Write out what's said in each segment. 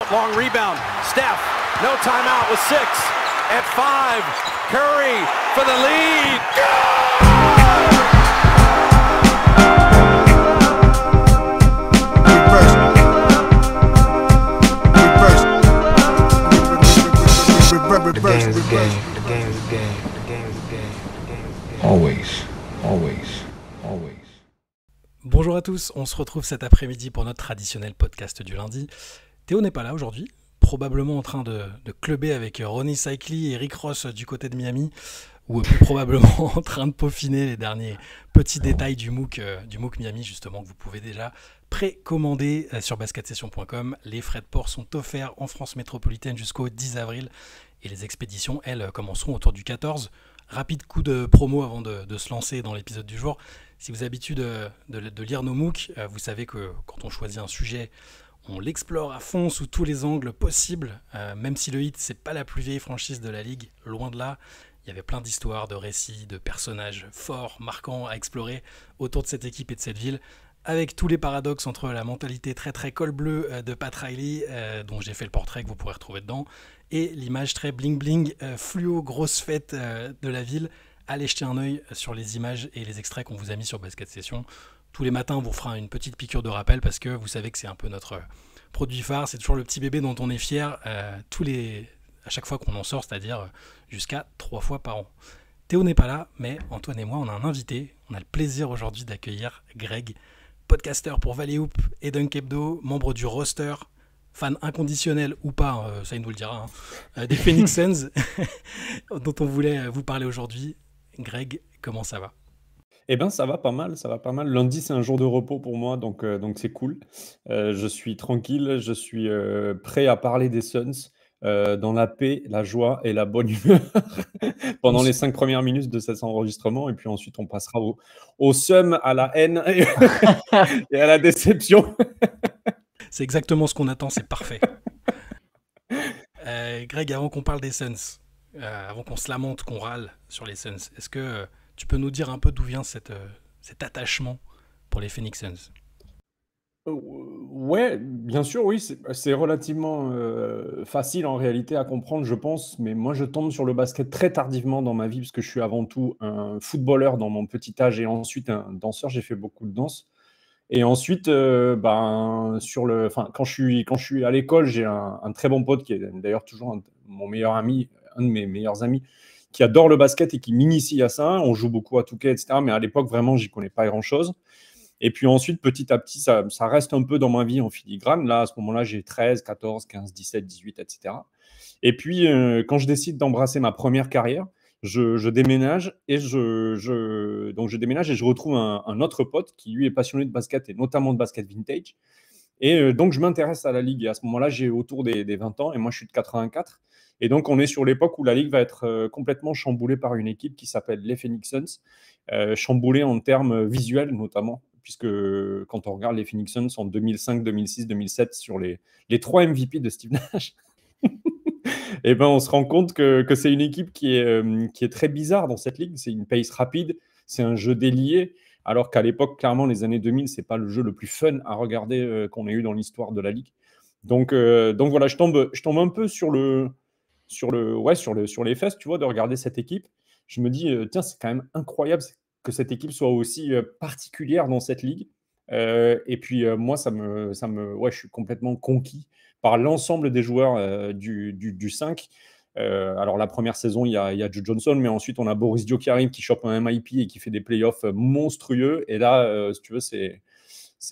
Long rebound. Steph, no timeout with 6. At 5, Curry for the lead. Always, always, always. Bonjour à tous, on se retrouve cet après-midi pour notre traditionnel podcast du lundi. Théo n'est pas là aujourd'hui, probablement en train de clubber avec Ronnie Cycli et Rick Ross du côté de Miami, ou plus probablement en train de peaufiner les derniers petits détails du MOOC Miami, justement, que vous pouvez déjà précommander sur basketsession.com. Les frais de port sont offerts en France métropolitaine jusqu'au 10 avril, et les expéditions, elles, commenceront autour du 14. Rapide coup de promo avant de se lancer dans l'épisode du jour. Si vous avez l'habitude de lire nos MOOC, vous savez que quand on choisit un sujet, on l'explore à fond sous tous les angles possibles. Même si le Heat, c'est pas la plus vieille franchise de la ligue, loin de là. Il y avait plein d'histoires, de récits, de personnages forts, marquants à explorer autour de cette équipe et de cette ville, avec tous les paradoxes entre la mentalité très très col bleu de Pat Riley, dont j'ai fait le portrait que vous pourrez retrouver dedans, et l'image très bling bling, fluo, grosse fête de la ville. Allez jeter un œil sur les images et les extraits qu'on vous a mis sur Basket Session. Tous les matins, on vous fera une petite piqûre de rappel parce que vous savez que c'est un peu notre produit phare. C'est toujours le petit bébé dont on est fier à chaque fois qu'on en sort, c'est-à-dire jusqu'à 3 fois par an. Théo n'est pas là, mais Antoine et moi, on a un invité. On a le plaisir aujourd'hui d'accueillir Greg, podcasteur pour Valley Hoop et Dunk Hebdo, membre du roster, fan inconditionnel ou pas, ça il nous le dira, des Phoenix Suns, dont on voulait vous parler aujourd'hui. Greg, comment ça va ? Eh bien, ça va pas mal, ça va pas mal. Lundi, c'est un jour de repos pour moi, donc c'est cool. Je suis tranquille, je suis prêt à parler des Suns dans la paix, la joie et la bonne humeur pendant les 5 premières minutes de cet enregistrement. Et puis ensuite, on passera au seum, à la haine et à la déception. C'est exactement ce qu'on attend, c'est parfait. Greg, avant qu'on parle des Suns, avant qu'on se lamente, qu'on râle sur les Suns, est-ce que tu peux nous dire un peu d'où vient cet attachement pour les Phoenix Suns ? Ouais, bien sûr, oui, c'est relativement facile en réalité à comprendre, je pense, mais moi je tombe sur le basket très tardivement dans ma vie, parce que je suis avant tout un footballeur dans mon petit âge et ensuite un danseur, j'ai fait beaucoup de danse. Et ensuite, quand je suis à l'école, j'ai un très bon pote qui est d'ailleurs toujours mon meilleur ami, un de mes meilleurs amis, qui adore le basket et qui m'initie à ça. On joue beaucoup à Touquet, etc. Mais à l'époque, vraiment, j'y connais pas grand-chose. Et puis ensuite, petit à petit, ça reste un peu dans ma vie en filigrane. Là, à ce moment-là, j'ai 13, 14, 15, 17, 18, etc. Et puis, quand je décide d'embrasser ma première carrière, je déménage et je déménage et je retrouve un autre pote qui, lui, est passionné de basket et notamment de basket vintage. Et donc, je m'intéresse à la Ligue. Et à ce moment-là, j'ai autour des 20 ans et moi, je suis de 84. Et donc, on est sur l'époque où la Ligue va être complètement chamboulée par une équipe qui s'appelle les Phoenix Suns, chamboulée en termes visuels notamment, puisque quand on regarde les Phoenix Suns en 2005, 2006, 2007 sur les 3 MVP de Steve Nash, et ben on se rend compte que c'est une équipe qui est très bizarre dans cette ligue. C'est une pace rapide, c'est un jeu délié, alors qu'à l'époque, clairement, les années 2000, c'est pas le jeu le plus fun à regarder qu'on ait eu dans l'histoire de la ligue. Donc voilà, je tombe un peu sur les fesses, tu vois, de regarder cette équipe. Je me dis, tiens, c'est quand même incroyable que cette équipe soit aussi particulière dans cette ligue. Et puis moi, je suis complètement conquis par l'ensemble des joueurs du 5. Alors la première saison, il y a Joe Johnson, mais ensuite on a Boris Dio qui arrive, qui chope un MIP et qui fait des playoffs monstrueux. Et là, si tu veux, c'est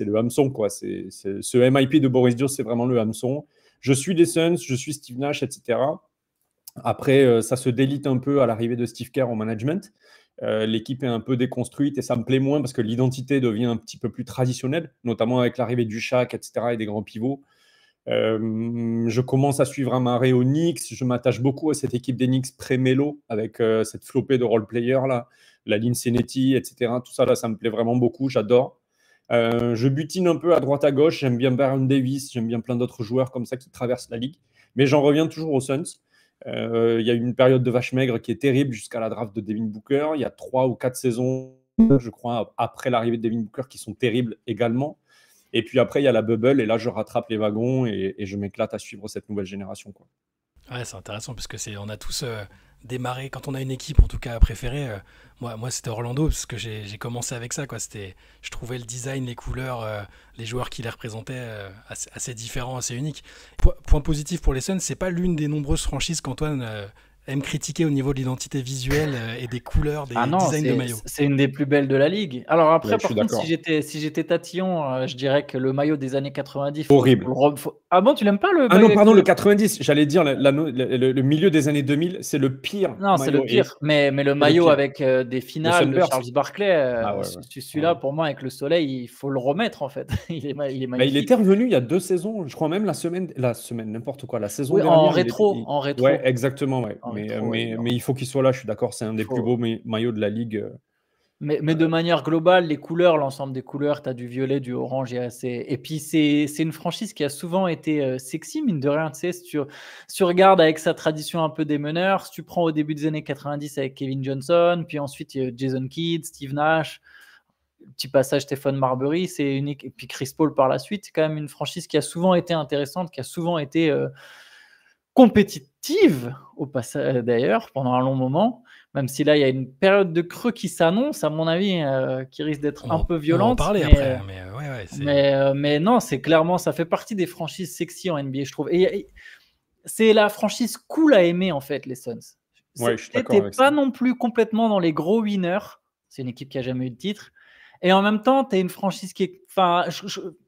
le hameçon, quoi. Ce MIP de Boris Dio, c'est vraiment le hameçon. Je suis les Suns, je suis Steve Nash, etc. Après, ça se délite un peu à l'arrivée de Steve Kerr au management. L'équipe est un peu déconstruite et ça me plaît moins parce que l'identité devient un petit peu plus traditionnelle, notamment avec l'arrivée du Shaq, etc. et des grands pivots. Je commence à suivre un marée aux Knicks. Je m'attache beaucoup à cette équipe des Knicks pré-Melo avec cette flopée de role-players là, la Lincenetti, etc. Tout ça là, ça me plaît vraiment beaucoup. J'adore. Je butine un peu à droite à gauche. J'aime bien Baron Davis. J'aime bien plein d'autres joueurs comme ça qui traversent la ligue. Mais j'en reviens toujours aux Suns. Il y a eu une période de vache maigre qui est terrible jusqu'à la draft de Devin Booker. Il y a 3 ou 4 saisons, je crois, après l'arrivée de Devin Booker qui sont terribles également. Et puis après, il y a la bubble, et là, je rattrape les wagons et je m'éclate à suivre cette nouvelle génération, quoi. Ouais, c'est intéressant parce que on a tous démarré, quand on a une équipe en tout cas préférée. Moi c'était Orlando parce que j'ai commencé avec ça, quoi. Je trouvais le design, les couleurs, les joueurs qui les représentaient assez différents, assez uniques. Point positif pour les Suns, c'est pas l'une des nombreuses franchises qu'Antoine aime critiquer au niveau de l'identité visuelle et des couleurs, des Ah non, designs de maillots. c'est une des plus belles de la ligue. Alors après, Ouais, je par suis contre, d'accord. si j'étais tatillon, je dirais que le maillot des années 90, Horrible. Ah bon, tu l'aimes pas le Ah maillot non, pardon, avec le 90, j'allais dire le milieu des années 2000, c'est le pire Non, c'est maillot. le pire. Mais le le maillot pire. avec des finales de Sunburst. Charles Barkley, Ah ouais. celui-là, pour moi, avec le soleil, il faut le remettre en fait. Il est Bah, magnifique. il était revenu il y a 2 saisons, je crois même la semaine, n'importe quoi, la saison Oui, dernière. en rétro. Ouais, exactement, ouais. En Mais, rétro, ouais, mais il faut qu'il soit là, je suis d'accord, c'est un des plus beaux maillots de la ligue. Mais de manière globale, les couleurs, l'ensemble des couleurs, tu as du violet, du orange et puis c'est une franchise qui a souvent été sexy, mine de rien. Tu sais, si tu regardes avec sa tradition un peu des meneurs, si tu prends au début des années 90 avec Kevin Johnson, puis ensuite il y a Jason Kidd, Steve Nash, petit passage Stephen Marbury, c'est unique, et puis Chris Paul par la suite. C'est quand même une franchise qui a souvent été intéressante, qui a souvent été compétitive au passage d'ailleurs pendant un long moment, même si là il y a une période de creux qui s'annonce à mon avis, qui risque d'être un peu violente. On va en parler après, mais non, c'est clairement, ça fait partie des franchises sexy en NBA, je trouve. Et c'est la franchise cool à aimer en fait, les Suns. Ouais, je suis d'accord avec pas ça. non plus complètement dans les gros winners. C'est une équipe qui a jamais eu de titre. Et en même temps, tu es une franchise qui est, enfin,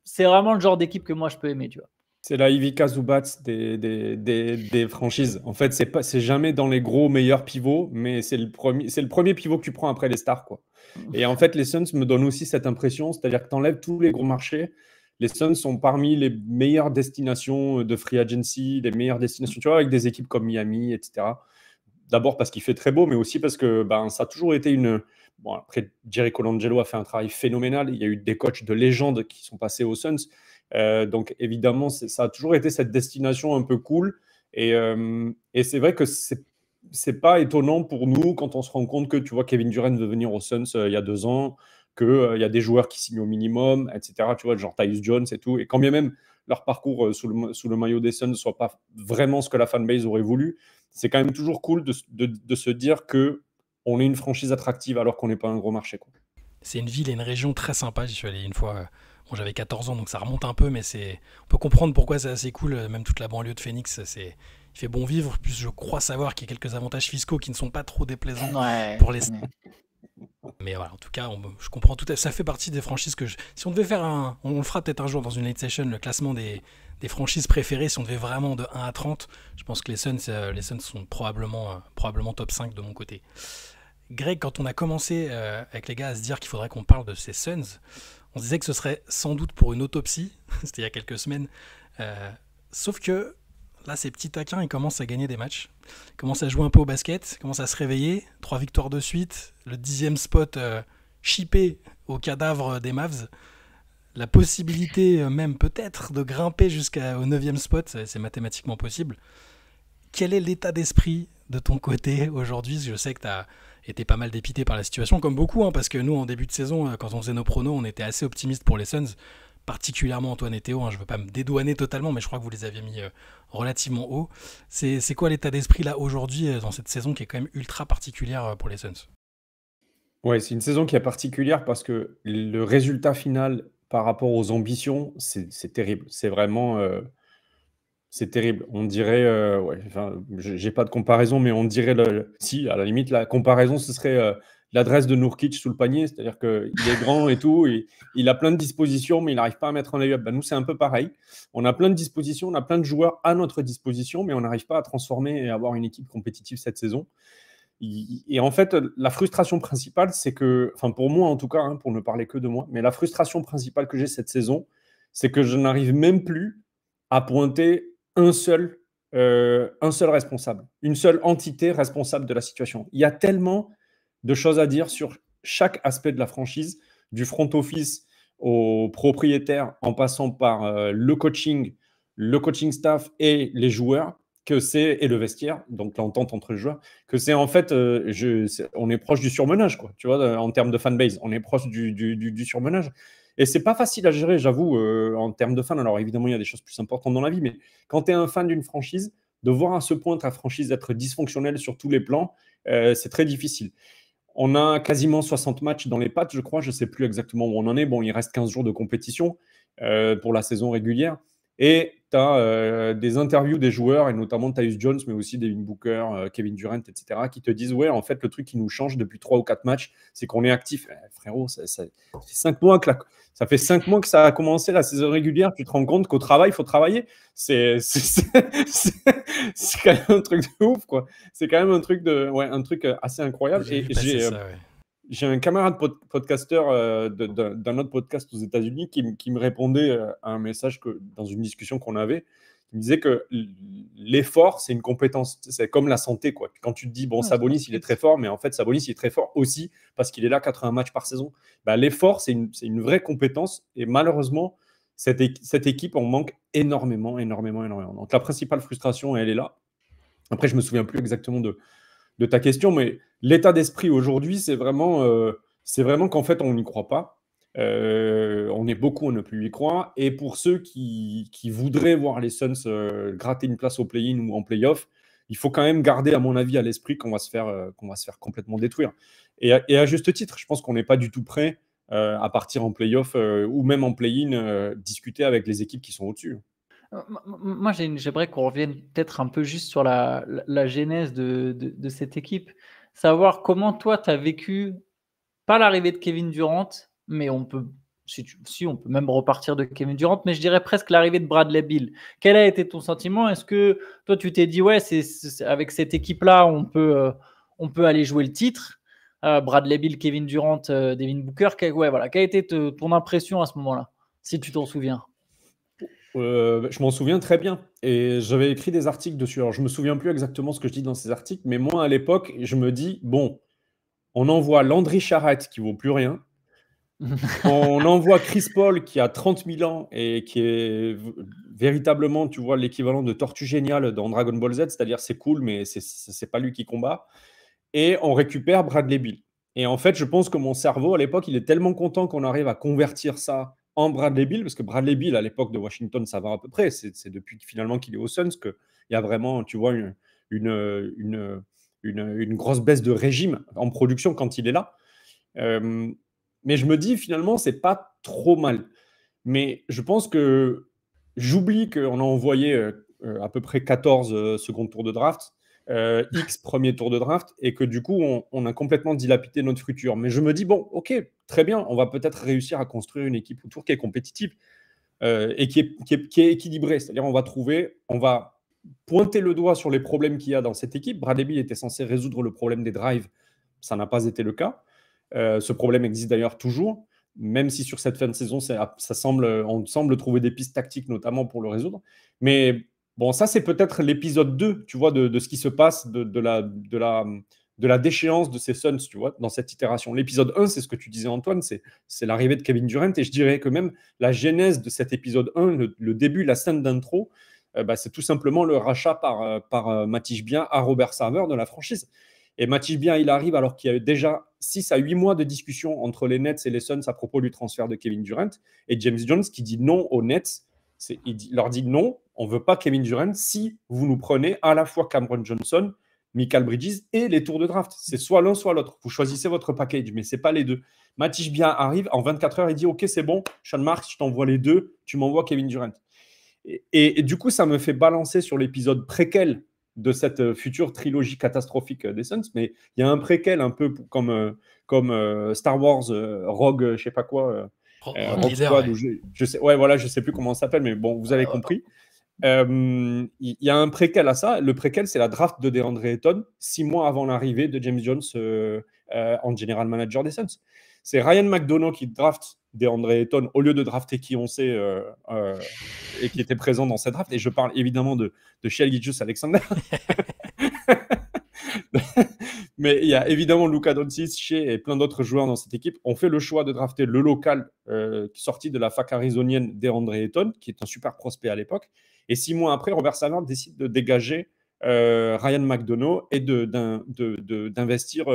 c'est vraiment le genre d'équipe que moi je peux aimer, tu vois. C'est la Ivica Zubac des franchises. En fait, c'est jamais dans les gros meilleurs pivots, mais c'est le premier pivot que tu prends après les stars, quoi. Et en fait, les Suns me donnent aussi cette impression, c'est-à-dire que tu enlèves tous les gros marchés. Les Suns sont parmi les meilleures destinations de free agency, les meilleures destinations, tu vois, avec des équipes comme Miami, etc. D'abord parce qu'il fait très beau, mais aussi parce que ça a toujours été une. Bon, après, Jerry Colangelo a fait un travail phénoménal. Il y a eu des coachs de légende qui sont passés aux Suns. Donc évidemment, ça a toujours été cette destination un peu cool. Et c'est vrai que c'est pas étonnant pour nous quand on se rend compte que, tu vois, Kevin Durant veut venir aux Suns il y a 2 ans, qu'il y a des joueurs qui signent au minimum, etc. Tu vois, genre Tyus Jones et tout. Et quand bien même leur parcours sous le maillot des Suns ne soit pas vraiment ce que la fanbase aurait voulu, c'est quand même toujours cool de se dire qu'on est une franchise attractive alors qu'on n'est pas un gros marché, quoi. C'est une ville et une région très sympa. J'y suis allé une fois. Bon, j'avais 14 ans, donc ça remonte un peu, mais on peut comprendre pourquoi c'est assez cool. Même toute la banlieue de Phoenix, il fait bon vivre. Plus, je crois savoir qu'il y a quelques avantages fiscaux qui ne sont pas trop déplaisants pour les. Mais voilà, en tout cas, je comprends tout à fait. Ça fait partie des franchises que si on devait faire on le fera peut-être un jour dans une late session, le classement des franchises préférées, si on devait vraiment de 1 à 30, je pense que les Suns sont probablement top 5 de mon côté. Greg, quand on a commencé avec les gars à se dire qu'il faudrait qu'on parle de ces Suns, on se disait que ce serait sans doute pour une autopsie, c'était il y a quelques semaines, sauf que là, ces petits taquins, ils commencent à gagner des matchs, ils commencent à jouer un peu au basket, ils commencent à se réveiller, 3 victoires de suite, le 10e spot chippé au cadavre des Mavs, la possibilité même peut-être de grimper jusqu'au 9e spot, c'est mathématiquement possible. Quel est l'état d'esprit de ton côté aujourd'hui? Je sais que tu as été pas mal dépité par la situation, comme beaucoup, hein, parce que nous, en début de saison, quand on faisait nos pronos, on était assez optimistes pour les Suns, particulièrement Antoine et Théo. Hein, je ne veux pas me dédouaner totalement, mais je crois que vous les aviez mis relativement haut. C'est quoi l'état d'esprit là aujourd'hui, dans cette saison qui est quand même ultra particulière pour les Suns? Ouais, c'est une saison qui est particulière parce que le résultat final par rapport aux ambitions, c'est terrible. C'est vraiment... c'est terrible. On dirait, ouais, enfin, j'ai pas de comparaison, mais on dirait si, à la limite, la comparaison, ce serait l'adresse de Nurkic sous le panier, c'est-à-dire qu'il est grand et tout, et il a plein de dispositions, mais il n'arrive pas à mettre en lay-up. Nous, c'est un peu pareil. On a plein de dispositions, on a plein de joueurs à notre disposition, mais on n'arrive pas à transformer et avoir une équipe compétitive cette saison. Et en fait, la frustration principale, c'est que, enfin pour moi en tout cas, hein, pour ne parler que de moi, mais la frustration principale que j'ai cette saison, c'est que je n'arrive même plus à pointer un seul responsable, une seule entité responsable de la situation. Il y a tellement de choses à dire sur chaque aspect de la franchise, du front office au propriétaire, en passant par le coaching staff et les joueurs, et le vestiaire, donc l'entente entre les joueurs, que c'est en fait, on est proche du surmenage, quoi, tu vois, en termes de fanbase, on est proche du surmenage. Et c'est pas facile à gérer, j'avoue, en termes de fans. Alors évidemment, il y a des choses plus importantes dans la vie, mais quand tu es un fan d'une franchise, de voir à ce point ta franchise être dysfonctionnelle sur tous les plans, c'est très difficile. On a quasiment 60 matchs dans les pattes, je crois. Je ne sais plus exactement où on en est. Bon, il reste 15 jours de compétition pour la saison régulière. Et tu as des interviews des joueurs, et notamment Tyus Jones, mais aussi Devin Booker, Kevin Durant, etc., qui te disent, ouais, en fait, le truc qui nous change depuis 3 ou 4 matchs, c'est qu'on est actif. Frérot, ça fait 5 mois que ça a commencé la saison régulière. Tu te rends compte qu'au travail, il faut travailler. C'est quand même un truc de ouf, quoi. C'est quand même un truc assez incroyable. Et j'ai un camarade podcasteur d'un autre podcast aux États-Unis qui me répondait à un message dans une discussion qu'on avait. Il me disait que l'effort, c'est une compétence. C'est comme la santé, quoi. Quand tu te dis, bon, Sabonis, il est très fort, mais en fait, Sabonis, il est très fort aussi parce qu'il est là 80 matchs par saison. Bah, l'effort, c'est une vraie compétence. Et malheureusement, cette équipe, on manque énormément. Donc, la principale frustration, elle est là. Après, je ne me souviens plus exactement de ta question, mais l'état d'esprit aujourd'hui, c'est vraiment qu'en fait, on n'y croit pas. On est beaucoup à ne plus y croire. Et pour ceux qui voudraient voir les Suns gratter une place au play-in ou en play-off, il faut quand même garder, à mon avis, à l'esprit qu'on va se faire complètement détruire. Et à juste titre, je pense qu'on n'est pas du tout prêt à partir en play-off ou même en play-in, discuter avec les équipes qui sont au-dessus. Moi, j'aimerais qu'on revienne peut-être un peu juste sur la genèse de cette équipe. Savoir comment toi, tu as vécu, pas l'arrivée de Kevin Durant, mais on peut même repartir de Kevin Durant, mais je dirais presque l'arrivée de Bradley Beal. Quel a été ton sentiment? Est-ce que toi, tu t'es dit, ouais, avec cette équipe-là, on peut aller jouer le titre? Bradley Beal, Kevin Durant, Devin Booker, quelle a été ton impression à ce moment-là, si tu t'en souviens? Je m'en souviens très bien et j'avais écrit des articles dessus. Alors, je me souviens plus exactement ce que je dis dans ces articles, mais moi, à l'époque, je me dis, bon, on envoie Landry Shamet qui vaut plus rien. On envoie Chris Paul qui a 30 000 ans et qui est véritablement, tu vois, l'équivalent de Tortue Géniale dans Dragon Ball Z, c'est-à-dire c'est cool, mais c'est pas lui qui combat. Et on récupère Bradley Beal. Et en fait, je pense que mon cerveau, à l'époque, il est tellement content qu'on arrive à convertir ça en Bradley Beal, parce que Bradley Beal, à l'époque de Washington, ça va à peu près. C'est depuis finalement qu'il est aux Suns qu'il y a vraiment, tu vois, une grosse baisse de régime en production quand il est là. Mais je me dis, finalement, c'est pas trop mal. Mais je pense que j'oublie qu'on a envoyé à peu près 14 second tour de draft, X premier tour de draft, et que du coup, on a complètement dilapidé notre futur. Mais je me dis, bon, ok, très bien, on va peut-être réussir à construire une équipe autour qui est compétitive et qui est équilibrée. C'est-à-dire, on va pointer le doigt sur les problèmes qu'il y a dans cette équipe. Bradley Beal était censé résoudre le problème des drives. Ça n'a pas été le cas. Ce problème existe d'ailleurs toujours, même si sur cette fin de saison, on semble trouver des pistes tactiques, notamment pour le résoudre. Mais bon, ça, c'est peut-être l'épisode 2, tu vois, de ce qui se passe, de la déchéance de ces Suns, tu vois, dans cette itération. L'épisode 1, c'est ce que tu disais, Antoine, c'est l'arrivée de Kevin Durant, et je dirais que même la genèse de cet épisode 1, le début, la scène d'intro, c'est tout simplement le rachat par Matisse Bien à Robert Sarver de la franchise. Et Matisse Bien, il arrive alors qu'il y a eu déjà 6 à 8 mois de discussion entre les Nets et les Suns à propos du transfert de Kevin Durant. Et James Jones qui dit non aux Nets, leur dit non, on ne veut pas Kevin Durant si vous nous prenez à la fois Cameron Johnson, Mikal Bridges et les tours de draft. C'est soit l'un, soit l'autre. Vous choisissez votre package, mais ce n'est pas les deux. Matisse Bien arrive, en 24 heures, il dit « Ok, c'est bon, Sean Marks, je t'envoie les deux, tu m'envoies Kevin Durant. » Et du coup, ça me fait balancer sur l'épisode préquel de cette future trilogie catastrophique des Suns, mais il y a un préquel un peu comme Star Wars, Rogue, je ne sais pas quoi, Rogue Squad, je sais plus comment ça s'appelle, mais bon, vous avez compris. Il y a un préquel à ça. Le préquel, c'est la draft de DeAndre Ayton 6 mois avant l'arrivée de James Jones en general manager des Suns. C'est Ryan McDonough qui draft DeAndre Ayton au lieu de drafter qui on sait et qui était présent dans cette draft. Et je parle évidemment de Shai Gilgeous-Alexander. Mais il y a évidemment Luka Doncic, Shai et plein d'autres joueurs dans cette équipe. On fait le choix de drafter le local sorti de la fac arizonienne DeAndre Ayton, qui est un super prospect à l'époque. Et 6 mois après, Robert Sarver décide de dégager Ryan McDonough et d'investir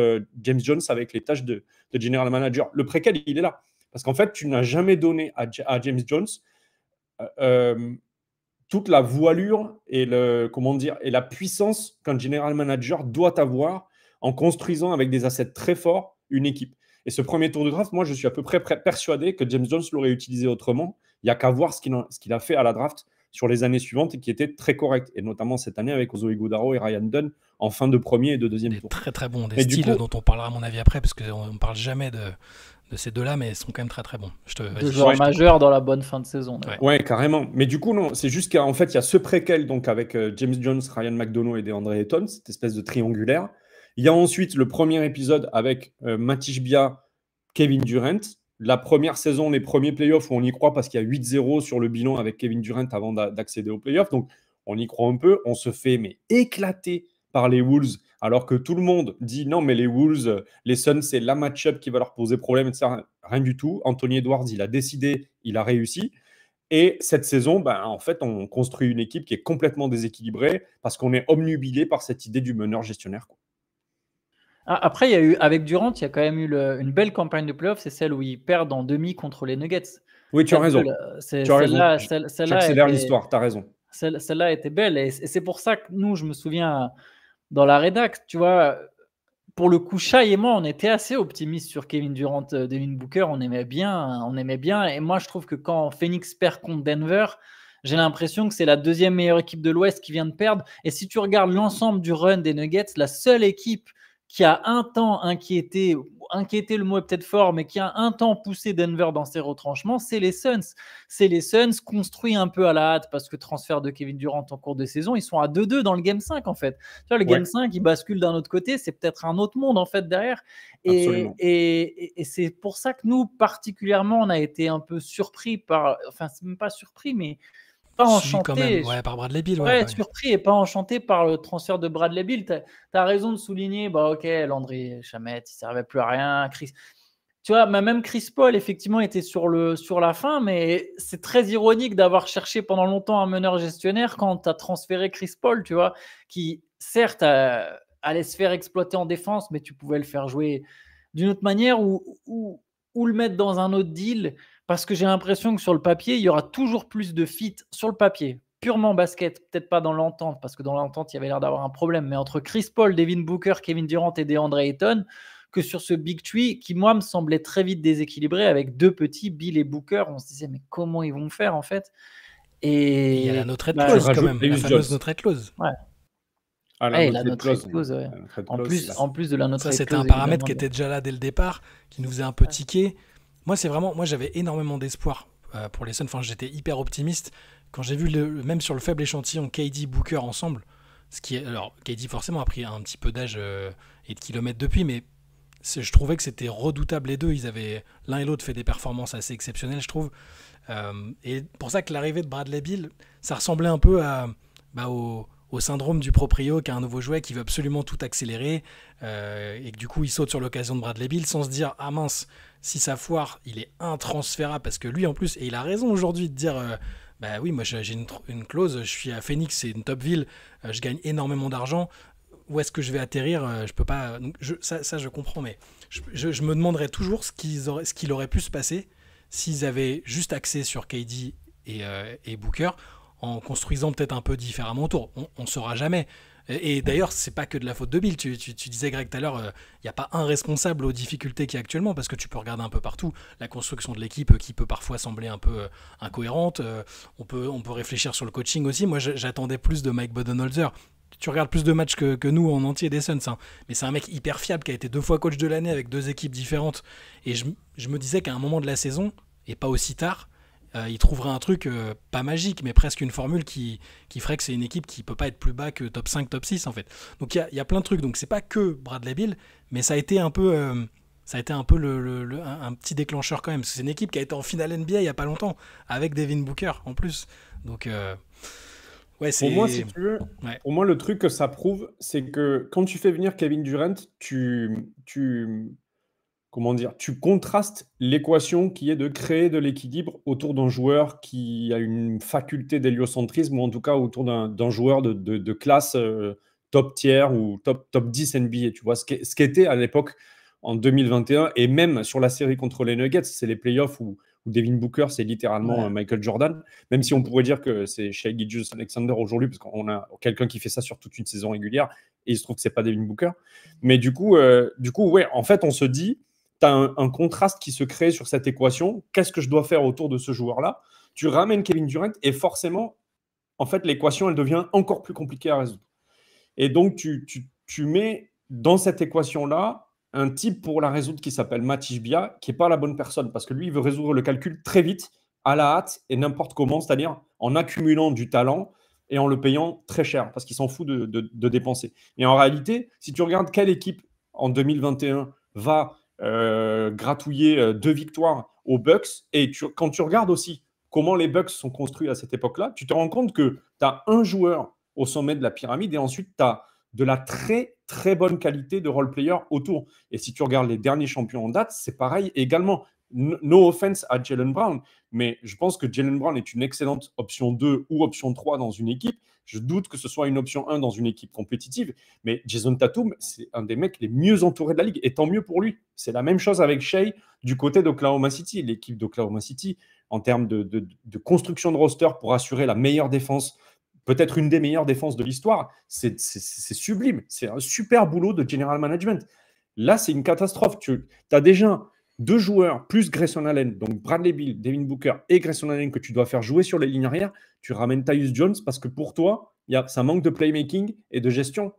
James Jones avec les tâches de general manager. Le préquel, il est là. Parce qu'en fait, tu n'as jamais donné à James Jones toute la voilure et la puissance qu'un general manager doit avoir en construisant avec des assets très forts une équipe. Et ce premier tour de draft, moi, je suis à peu près persuadé que James Jones l'aurait utilisé autrement. Il n'y a qu'à voir ce qu'il a fait à la draft sur les années suivantes et qui était très correct. Et notamment cette année avec Ozo Ighodaro et Ryan Dunn en fin de premier et de deuxième tour. Très très bons, des styles dont on parlera à mon avis après, parce qu'on ne parle jamais de ces deux-là, mais ils sont quand même très très bons. Deux joueurs majeurs dans la bonne fin de saison. Ouais, carrément. Mais du coup, non, c'est juste qu'en fait, il y a ce préquel donc avec James Jones, Ryan McDonough et DeAndre Ayton, cette espèce de triangulaire. Il y a ensuite le premier épisode avec Matisse Bia, Kevin Durant. La première saison, les premiers playoffs où on y croit parce qu'il y a 8-0 sur le bilan avec Kevin Durant avant d'accéder aux playoffs. Donc, on y croit un peu. On se fait éclater par les Wolves, alors que tout le monde dit non, mais les Wolves, les Suns, c'est la match-up qui va leur poser problème, etc. Rien du tout. Anthony Edwards, il a décidé, il a réussi. Et cette saison, en fait, on construit une équipe qui est complètement déséquilibrée parce qu'on est obnubilé par cette idée du meneur gestionnaire, quoi. Après, il y a eu, avec Durant, il y a quand même eu une belle campagne de playoffs, c'est celle où ils perdent en demi contre les Nuggets. Oui, tu as raison. Celle-là, j'accélère l'histoire, tu as raison. Celle-là était belle. Et c'est pour ça que nous, je me souviens, dans la rédac, tu vois, pour le coup, Shai et moi, on était assez optimistes sur Kevin Durant, Devin Booker. On aimait bien. Et moi, je trouve que quand Phoenix perd contre Denver, j'ai l'impression que c'est la deuxième meilleure équipe de l'Ouest qui vient de perdre. Et si tu regardes l'ensemble du run des Nuggets, la seule équipe qui a un temps inquiété, le mot est peut-être fort, mais qui a un temps poussé Denver dans ses retranchements, c'est les Suns. C'est les Suns construits un peu à la hâte parce que transfert de Kevin Durant en cours de saison, ils sont à 2-2 dans le Game 5 en fait. Tu vois, le Game 5, il bascule d'un autre côté, c'est peut-être un autre monde en fait derrière. Et c'est pour ça que nous, particulièrement, on a été un peu surpris par... Enfin, c'est même pas surpris, mais... pas enchanté quand même, par Bradley Beal. Surpris et pas enchanté par le transfert de Bradley Beal. Tu as raison de souligner, ok, Landry Shamet, il servait plus à rien. Tu vois, même Chris Paul, effectivement, était sur la fin, mais c'est très ironique d'avoir cherché pendant longtemps un meneur gestionnaire quand tu as transféré Chris Paul, tu vois, qui, certes, allait se faire exploiter en défense, mais tu pouvais le faire jouer d'une autre manière ou le mettre dans un autre deal. Parce que j'ai l'impression que sur le papier, il y aura toujours plus de fit sur le papier, purement basket, peut-être pas dans l'entente, parce que dans l'entente, il y avait l'air d'avoir un problème, mais entre Chris Paul, Devin Booker, Kevin Durant et DeAndre Ayton, que sur ce Big Tree, qui moi me semblait très vite déséquilibré avec deux petits, Bill et Booker. On se disait, mais comment ils vont faire en fait? Et il y a la no trade clause quand même, la fameuse no trade clause. Ouais. La no trade clause, ouais. En plus de la no trade clause. Ça, c'était un paramètre qui était déjà là dès le départ, qui nous faisait un peu tiquer. Moi, j'avais énormément d'espoir pour les Suns. Enfin, j'étais hyper optimiste quand j'ai vu même sur le faible échantillon KD Booker ensemble. Alors, KD forcément a pris un petit peu d'âge et de kilomètres depuis, mais je trouvais que c'était redoutable les deux. Ils avaient l'un et l'autre fait des performances assez exceptionnelles, je trouve. Et pour ça que l'arrivée de Bradley Beal, ça ressemblait un peu au syndrome du proprio qui a un nouveau jouet qui veut absolument tout accélérer et que du coup il saute sur l'occasion de Bradley Beal sans se dire ah mince, si ça foire il est intransférable, parce que lui en plus, et il a raison aujourd'hui de dire oui, moi j'ai une clause, je suis à Phoenix, c'est une top ville, je gagne énormément d'argent, où est-ce que je vais atterrir, je peux pas. Donc ça je comprends, mais je me demanderais toujours ce qu'il aurait pu se passer s'ils avaient juste axé sur KD et Booker, en construisant peut-être un peu différemment autour. On ne saura jamais. Et d'ailleurs, c'est pas que de la faute de Bill. Tu disais, Greg, tout à l'heure, il n'y a pas un responsable aux difficultés qu'il y a actuellement, parce que tu peux regarder un peu partout la construction de l'équipe qui peut parfois sembler un peu incohérente. On peut réfléchir sur le coaching aussi. Moi, j'attendais plus de Mike Budenholzer. Tu regardes plus de matchs que nous en entier des Suns, hein. Mais c'est un mec hyper fiable qui a été 2 fois coach de l'année avec 2 équipes différentes. Et je me disais qu'à un moment de la saison, et pas aussi tard, il trouverait un truc pas magique, mais presque une formule qui ferait que c'est une équipe qui peut pas être plus bas que top 5, top 6 en fait. Donc il y a plein de trucs. Donc c'est pas que Bradley Beal, mais ça a été un peu un petit déclencheur quand même. C'est une équipe qui a été en finale NBA il y a pas longtemps avec Devin Booker en plus. Donc c'est... Pour moi, si tu veux, pour moi, le truc que ça prouve, c'est que quand tu fais venir Kevin Durant, tu contrastes l'équation qui est de créer de l'équilibre autour d'un joueur qui a une faculté d'héliocentrisme, ou en tout cas autour d'un joueur de classe top tiers ou top 10 NBA. Tu vois, ce qui était à l'époque en 2021 et même sur la série contre les Nuggets, c'est les playoffs où Devin Booker, c'est littéralement Michael Jordan, même si on pourrait dire que c'est Shai Gilgeous-Alexander aujourd'hui, parce qu'on a quelqu'un qui fait ça sur toute une saison régulière, et il se trouve que c'est pas Devin Booker. Mais du coup, ouais, en fait, on se dit, tu as un contraste qui se crée sur cette équation. Qu'est-ce que je dois faire autour de ce joueur-là? Tu ramènes Kevin Durant, et forcément, en fait, l'équation, elle devient encore plus compliquée à résoudre. Et donc, tu mets dans cette équation-là un type pour la résoudre qui s'appelle Matisse Bia, qui n'est pas la bonne personne, parce que lui, il veut résoudre le calcul très vite, à la hâte et n'importe comment, c'est-à-dire en accumulant du talent et en le payant très cher, parce qu'il s'en fout de dépenser. Et en réalité, si tu regardes quelle équipe en 2021 va gratouiller 2 victoires aux Bucks, et quand tu regardes aussi comment les Bucks sont construits à cette époque-là, tu te rends compte que tu as un joueur au sommet de la pyramide et ensuite tu as de la très très bonne qualité de role-player autour. Et si tu regardes les derniers champions en date, c'est pareil également. No offense à Jaylen Brown, mais je pense que Jaylen Brown est une excellente option 2 ou option 3 dans une équipe. Je doute que ce soit une option 1 dans une équipe compétitive, mais Jason Tatum, c'est un des mecs les mieux entourés de la ligue, et tant mieux pour lui. C'est la même chose avec Shai du côté d'Oklahoma City. L'équipe d'Oklahoma City, en termes de construction de roster pour assurer la meilleure défense, peut-être une des meilleures défenses de l'histoire, c'est sublime. C'est un super boulot de general management. Là, c'est une catastrophe. Tu as déjà 2 joueurs plus Grayson Allen, donc Bradley Beal, Devin Booker et Grayson Allen que tu dois faire jouer sur les lignes arrière. Tu ramènes Tyus Jones parce que pour toi, ça manque de playmaking et de gestion.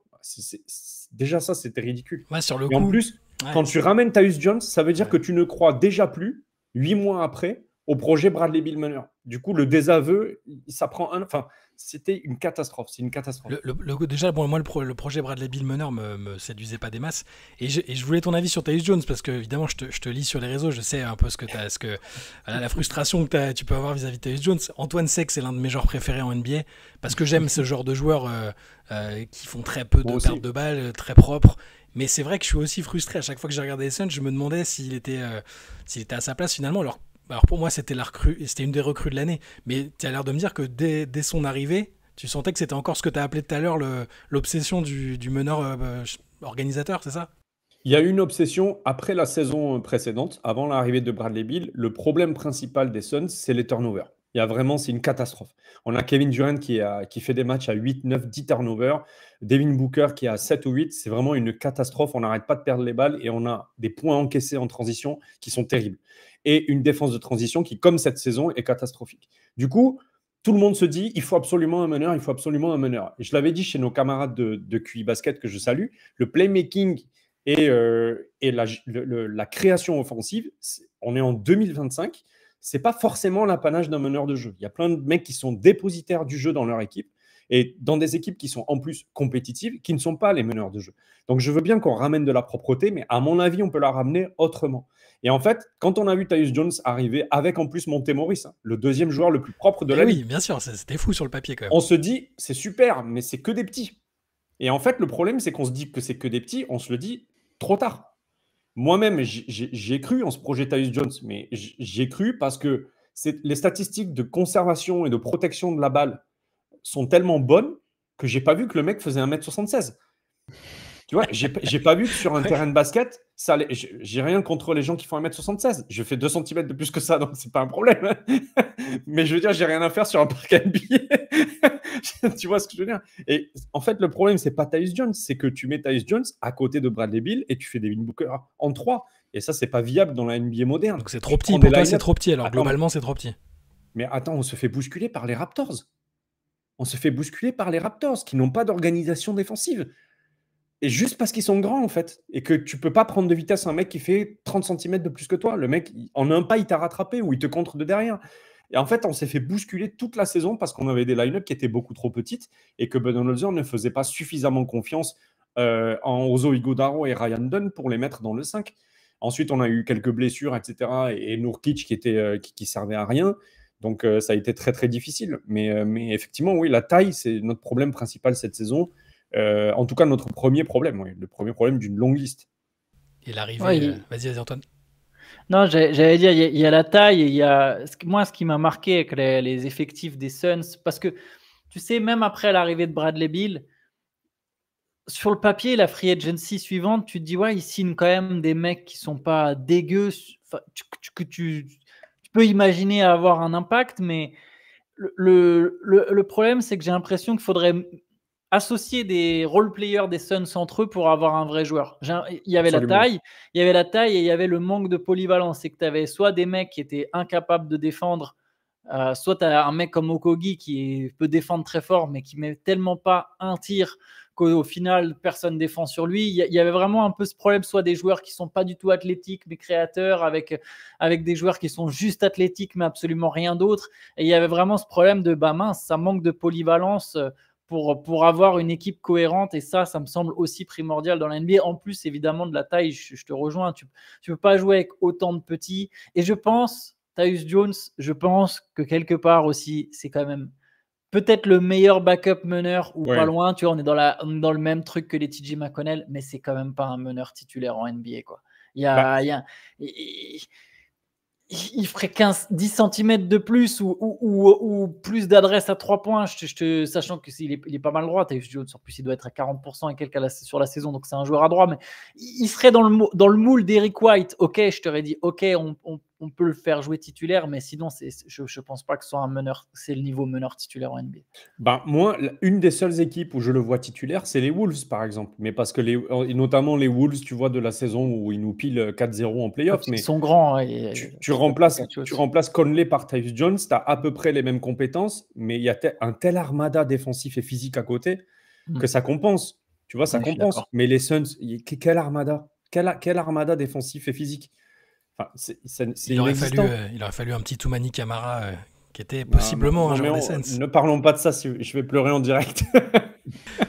Déjà ça, c'était ridicule. Ouais, sur le et coup, en plus, quand tu ramènes Tyus Jones, ça veut dire que tu ne crois déjà plus, 8 mois après, au projet Bradley Beal meneur. Du coup, le désaveu, ça prend un... Enfin, c'était une catastrophe. C'est une catastrophe. Déjà, bon, moi, le projet Bradley Beal meneur me séduisait pas des masses. Et je voulais ton avis sur Tyus Jones, parce que, évidemment, je te lis sur les réseaux, je sais un peu la frustration que tu peux avoir vis-à-vis de Tyus Jones. Antoine sait que c'est l'un de mes joueurs préférés en NBA, parce que j'aime ce genre de joueurs qui font très peu de pertes de balles, très propres. Mais c'est vrai que je suis aussi frustré. À chaque fois que j'ai regardé les Suns, je me demandais s'il était à sa place finalement. Alors pour moi, c'était une des recrues de l'année. Mais tu as l'air de me dire que dès son arrivée, tu sentais que c'était encore ce que tu as appelé tout à l'heure l'obsession du meneur organisateur, c'est ça? Il y a eu une obsession après la saison précédente, avant l'arrivée de Bradley Beal. Le problème principal des Suns, c'est les turnovers. C'est une catastrophe. On a Kevin Durant qui fait des matchs à 8, 9, 10 turnovers. Devin Booker qui est à 7 ou 8. C'est vraiment une catastrophe. On n'arrête pas de perdre les balles et on a des points encaissés en transition qui sont terribles. Et une défense de transition qui, comme cette saison, est catastrophique. Du coup, tout le monde se dit, il faut absolument un meneur, il faut absolument un meneur. Et je l'avais dit chez nos camarades de QI Basket que je salue, le playmaking et la création offensive, on est en 2025, c'est pas forcément l'apanage d'un meneur de jeu. Il y a plein de mecs qui sont dépositaires du jeu dans leur équipe et dans des équipes qui sont en plus compétitives, qui ne sont pas les meneurs de jeu. Donc je veux bien qu'on ramène de la propreté, mais à mon avis, on peut la ramener autrement. Et en fait, quand on a vu Tyus Jones arriver avec en plus Monte Morris, le deuxième joueur le plus propre de la ligue. Oui, bien sûr, c'était fou sur le papier quand même. On se dit, c'est super, mais c'est que des petits. Et en fait, le problème, c'est qu'on se dit que c'est que des petits, on se le dit trop tard. Moi-même, j'ai cru en ce projet Tyus Jones, mais j'ai cru parce que les statistiques de conservation et de protection de la balle sont tellement bonnes que j'ai pas vu que le mec faisait 1m76. Tu vois, j'ai pas vu que sur un terrain de basket, ça allait. J'ai rien contre les gens qui font 1m76. Je fais 2 cm de plus que ça, donc c'est pas un problème. Mais je veux dire, j'ai rien à faire sur un parc NBA. Tu vois ce que je veux dire? Et en fait, le problème, c'est pas Tyus Jones, c'est que tu mets Tyus Jones à côté de Bradley Beal et tu fais Devin Booker en 3. Et ça, c'est pas viable dans la NBA moderne. Donc c'est trop petit. Pour toi, c'est trop petit. Alors globalement, c'est trop petit. Mais attends, on se fait bousculer par les Raptors. On se fait bousculer par les Raptors qui n'ont pas d'organisation défensive. Et juste parce qu'ils sont grands, en fait. Et que tu peux pas prendre de vitesse un mec qui fait 30 cm de plus que toi. Le mec, en un pas, il t'a rattrapé ou il te contre de derrière. Et en fait, on s'est fait bousculer toute la saison parce qu'on avait des line-up qui étaient beaucoup trop petites et que Budenholzer ne faisait pas suffisamment confiance en Ozo Ighodaro et Ryan Dunn pour les mettre dans le 5. Ensuite, on a eu quelques blessures, etc. Et Nurkic qui servait à rien. Donc, ça a été très, très difficile. Mais effectivement, oui, la taille, c'est notre problème principal cette saison. En tout cas, notre premier problème, oui, le premier problème d'une longue liste. Et l'arrivée, vas-y Antoine. Non, j'allais dire, il y a la taille et il y a... Moi, ce qui m'a marqué avec les effectifs des Suns, parce que, tu sais, même après l'arrivée de Bradley Beal, sur le papier, la free agency suivante, tu te dis, ouais, ils signent quand même des mecs qui sont pas dégueux, que tu peux imaginer avoir un impact, mais le problème, c'est que j'ai l'impression qu'il faudrait associer des role-players des Suns entre eux pour avoir un vrai joueur. Il y avait Absolument. la taille et il y avait le manque de polyvalence. C'est que tu avais soit des mecs qui étaient incapables de défendre, soit tu as un mec comme Okogie qui peut défendre très fort, mais qui met tellement pas un tir qu'au final, personne défend sur lui. Il y avait vraiment un peu ce problème, soit des joueurs qui sont pas du tout athlétiques, mais créateurs, avec des joueurs qui sont juste athlétiques, mais absolument rien d'autre. Et il y avait vraiment ce problème de, mince, ça manque de polyvalence pour avoir une équipe cohérente. Et ça me semble aussi primordial dans la NBA. En plus, évidemment, de la taille, je te rejoins. Tu peux pas jouer avec autant de petits. Et je pense, Tyus Jones, je pense que quelque part aussi, c'est quand même peut-être le meilleur backup meneur ou pas loin. Tu vois, on est dans le même truc que les TJ McConnell, mais c'est quand même pas un meneur titulaire en NBA, quoi. Il ferait 10 cm de plus ou plus d'adresse à 3 points, sachant qu'il est pas mal droit. Tyus Jones, en plus, il doit être à 40% et quelques sur la saison, donc c'est un joueur à droit, mais il serait dans le moule d'Eric White. Ok, je t'aurais dit, ok, on peut le faire jouer titulaire, mais sinon, je pense pas que ce soit un meneur, c'est le niveau meneur titulaire en NBA. Moi, une des seules équipes où je le vois titulaire, c'est les Wolves, par exemple. Mais parce que notamment les Wolves, tu vois, de la saison où ils nous pilent 4-0 en playoff. Ils sont grands. Tu remplaces Conley par Tyus Jones, tu as à peu près les mêmes compétences, mais il y a un tel armada défensif et physique à côté que ça compense. Tu vois, ça compense. Mais les Suns, quelle armada défensif et physique. Enfin, il aurait fallu un petit Toumani Camara qui était possiblement un joueur des Suns. Ne parlons pas de ça, je vais pleurer en direct.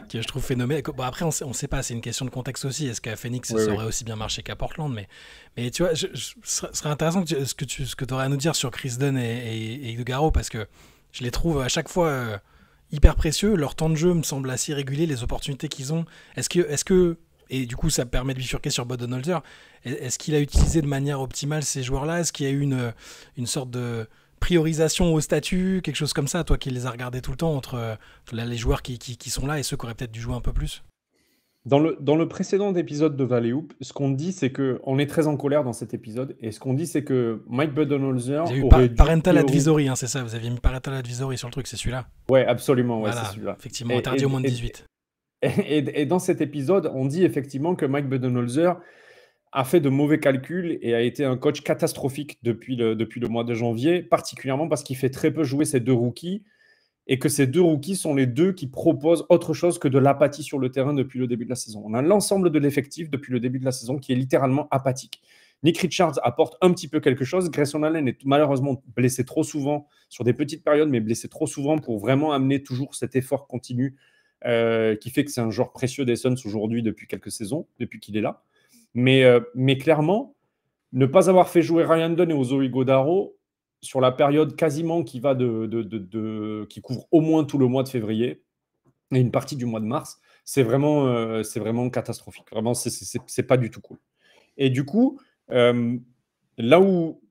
Que je trouve phénoménal. Bon, après, on ne sait pas, c'est une question de contexte aussi. Est-ce qu'à Phoenix, ça aurait aussi bien marché qu'à Portland, mais tu vois, ce serait intéressant ce que tu aurais à nous dire sur Chris Dunn et Garo, parce que je les trouve à chaque fois hyper précieux. Leur temps de jeu me semble assez régulier, les opportunités qu'ils ont. Est-ce que et du coup, ça permet de bifurquer sur Budenholzer. Est-ce qu'il a utilisé de manière optimale ces joueurs-là? Est-ce qu'il y a eu une sorte de priorisation au statut, quelque chose comme ça, toi qui les as regardés tout le temps, entre les joueurs qui sont là et ceux qui auraient peut-être dû jouer un peu plus? Dans le précédent épisode de Valley Hoop, ce qu'on dit, c'est qu'on est très en colère dans cet épisode, et ce qu'on dit, c'est que Mike Budenholzer aurait dû... Parental Advisory, c'est ça, vous aviez mis Parental Advisory sur le truc, c'est celui-là? Ouais, absolument, voilà, c'est celui-là. Effectivement, interdit au moins de 18. Et dans cet épisode, on dit effectivement que Mike Budenholzer a fait de mauvais calculs et a été un coach catastrophique depuis le mois de janvier, particulièrement parce qu'il fait très peu jouer ces deux rookies et que ces deux rookies sont les deux qui proposent autre chose que de l'apathie sur le terrain depuis le début de la saison. On a l'ensemble de l'effectif depuis le début de la saison qui est littéralement apathique. Nick Richards apporte un petit peu quelque chose. Grayson Allen est malheureusement blessé trop souvent sur des petites périodes, mais blessé trop souvent pour vraiment amener toujours cet effort continu qui fait que c'est un joueur précieux des Suns aujourd'hui depuis quelques saisons, depuis qu'il est là. Mais clairement, ne pas avoir fait jouer Ryan Dunn et Ozo Ighodaro sur la période quasiment qui va qui couvre au moins tout le mois de février et une partie du mois de mars, c'est vraiment catastrophique. Vraiment, c'est pas du tout cool. Et du coup, là où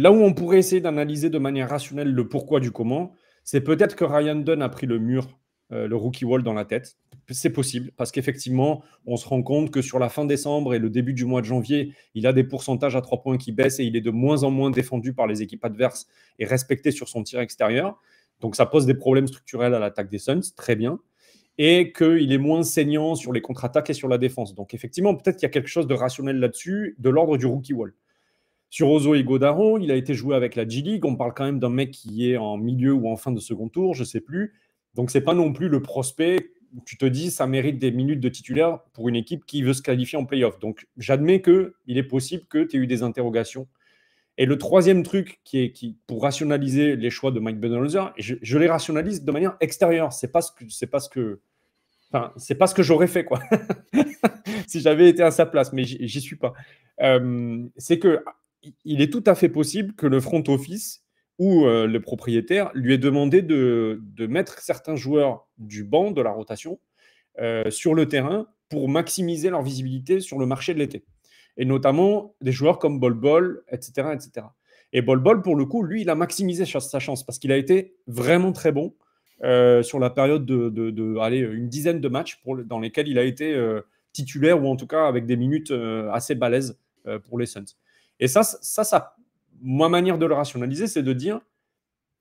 on pourrait essayer d'analyser de manière rationnelle le pourquoi du comment, c'est peut-être que Ryan Dunn a pris le mur, le rookie wall dans la tête. C'est possible, parce qu'effectivement, on se rend compte que sur la fin décembre et le début du mois de janvier, il a des pourcentages à 3 points qui baissent et il est de moins en moins défendu par les équipes adverses et respecté sur son tir extérieur. Donc ça pose des problèmes structurels à l'attaque des Suns, très bien. Et qu'il est moins saignant sur les contre-attaques et sur la défense. Donc effectivement, peut-être qu'il y a quelque chose de rationnel là-dessus, de l'ordre du rookie wall. Sur Ozo Ighodaro, il a été joué avec la G-League. On parle quand même d'un mec qui est en milieu ou en fin de second tour, je ne sais plus. Donc, ce n'est pas non plus le prospect où tu te dis ça mérite des minutes de titulaire pour une équipe qui veut se qualifier en play-off. Donc, j'admets qu'il est possible que tu aies eu des interrogations. Et le troisième truc pour rationaliser les choix de Mike Budenholzer, je les rationalise de manière extérieure. C'est pas ce que j'aurais fait, quoi. Si j'avais été à sa place, mais j'y suis pas. C'est qu'il est tout à fait possible que le front office où le propriétaire lui ait demandé de mettre certains joueurs du banc, de la rotation, sur le terrain pour maximiser leur visibilité sur le marché de l'été. Et notamment des joueurs comme Bol Bol, etc., etc. Et Bol Bol, pour le coup, lui, il a maximisé sa chance parce qu'il a été vraiment très bon sur la période allez, une dizaine de matchs dans lesquels il a été titulaire ou en tout cas avec des minutes assez balèzes pour les Suns. Et ça, ma manière de le rationaliser, c'est de dire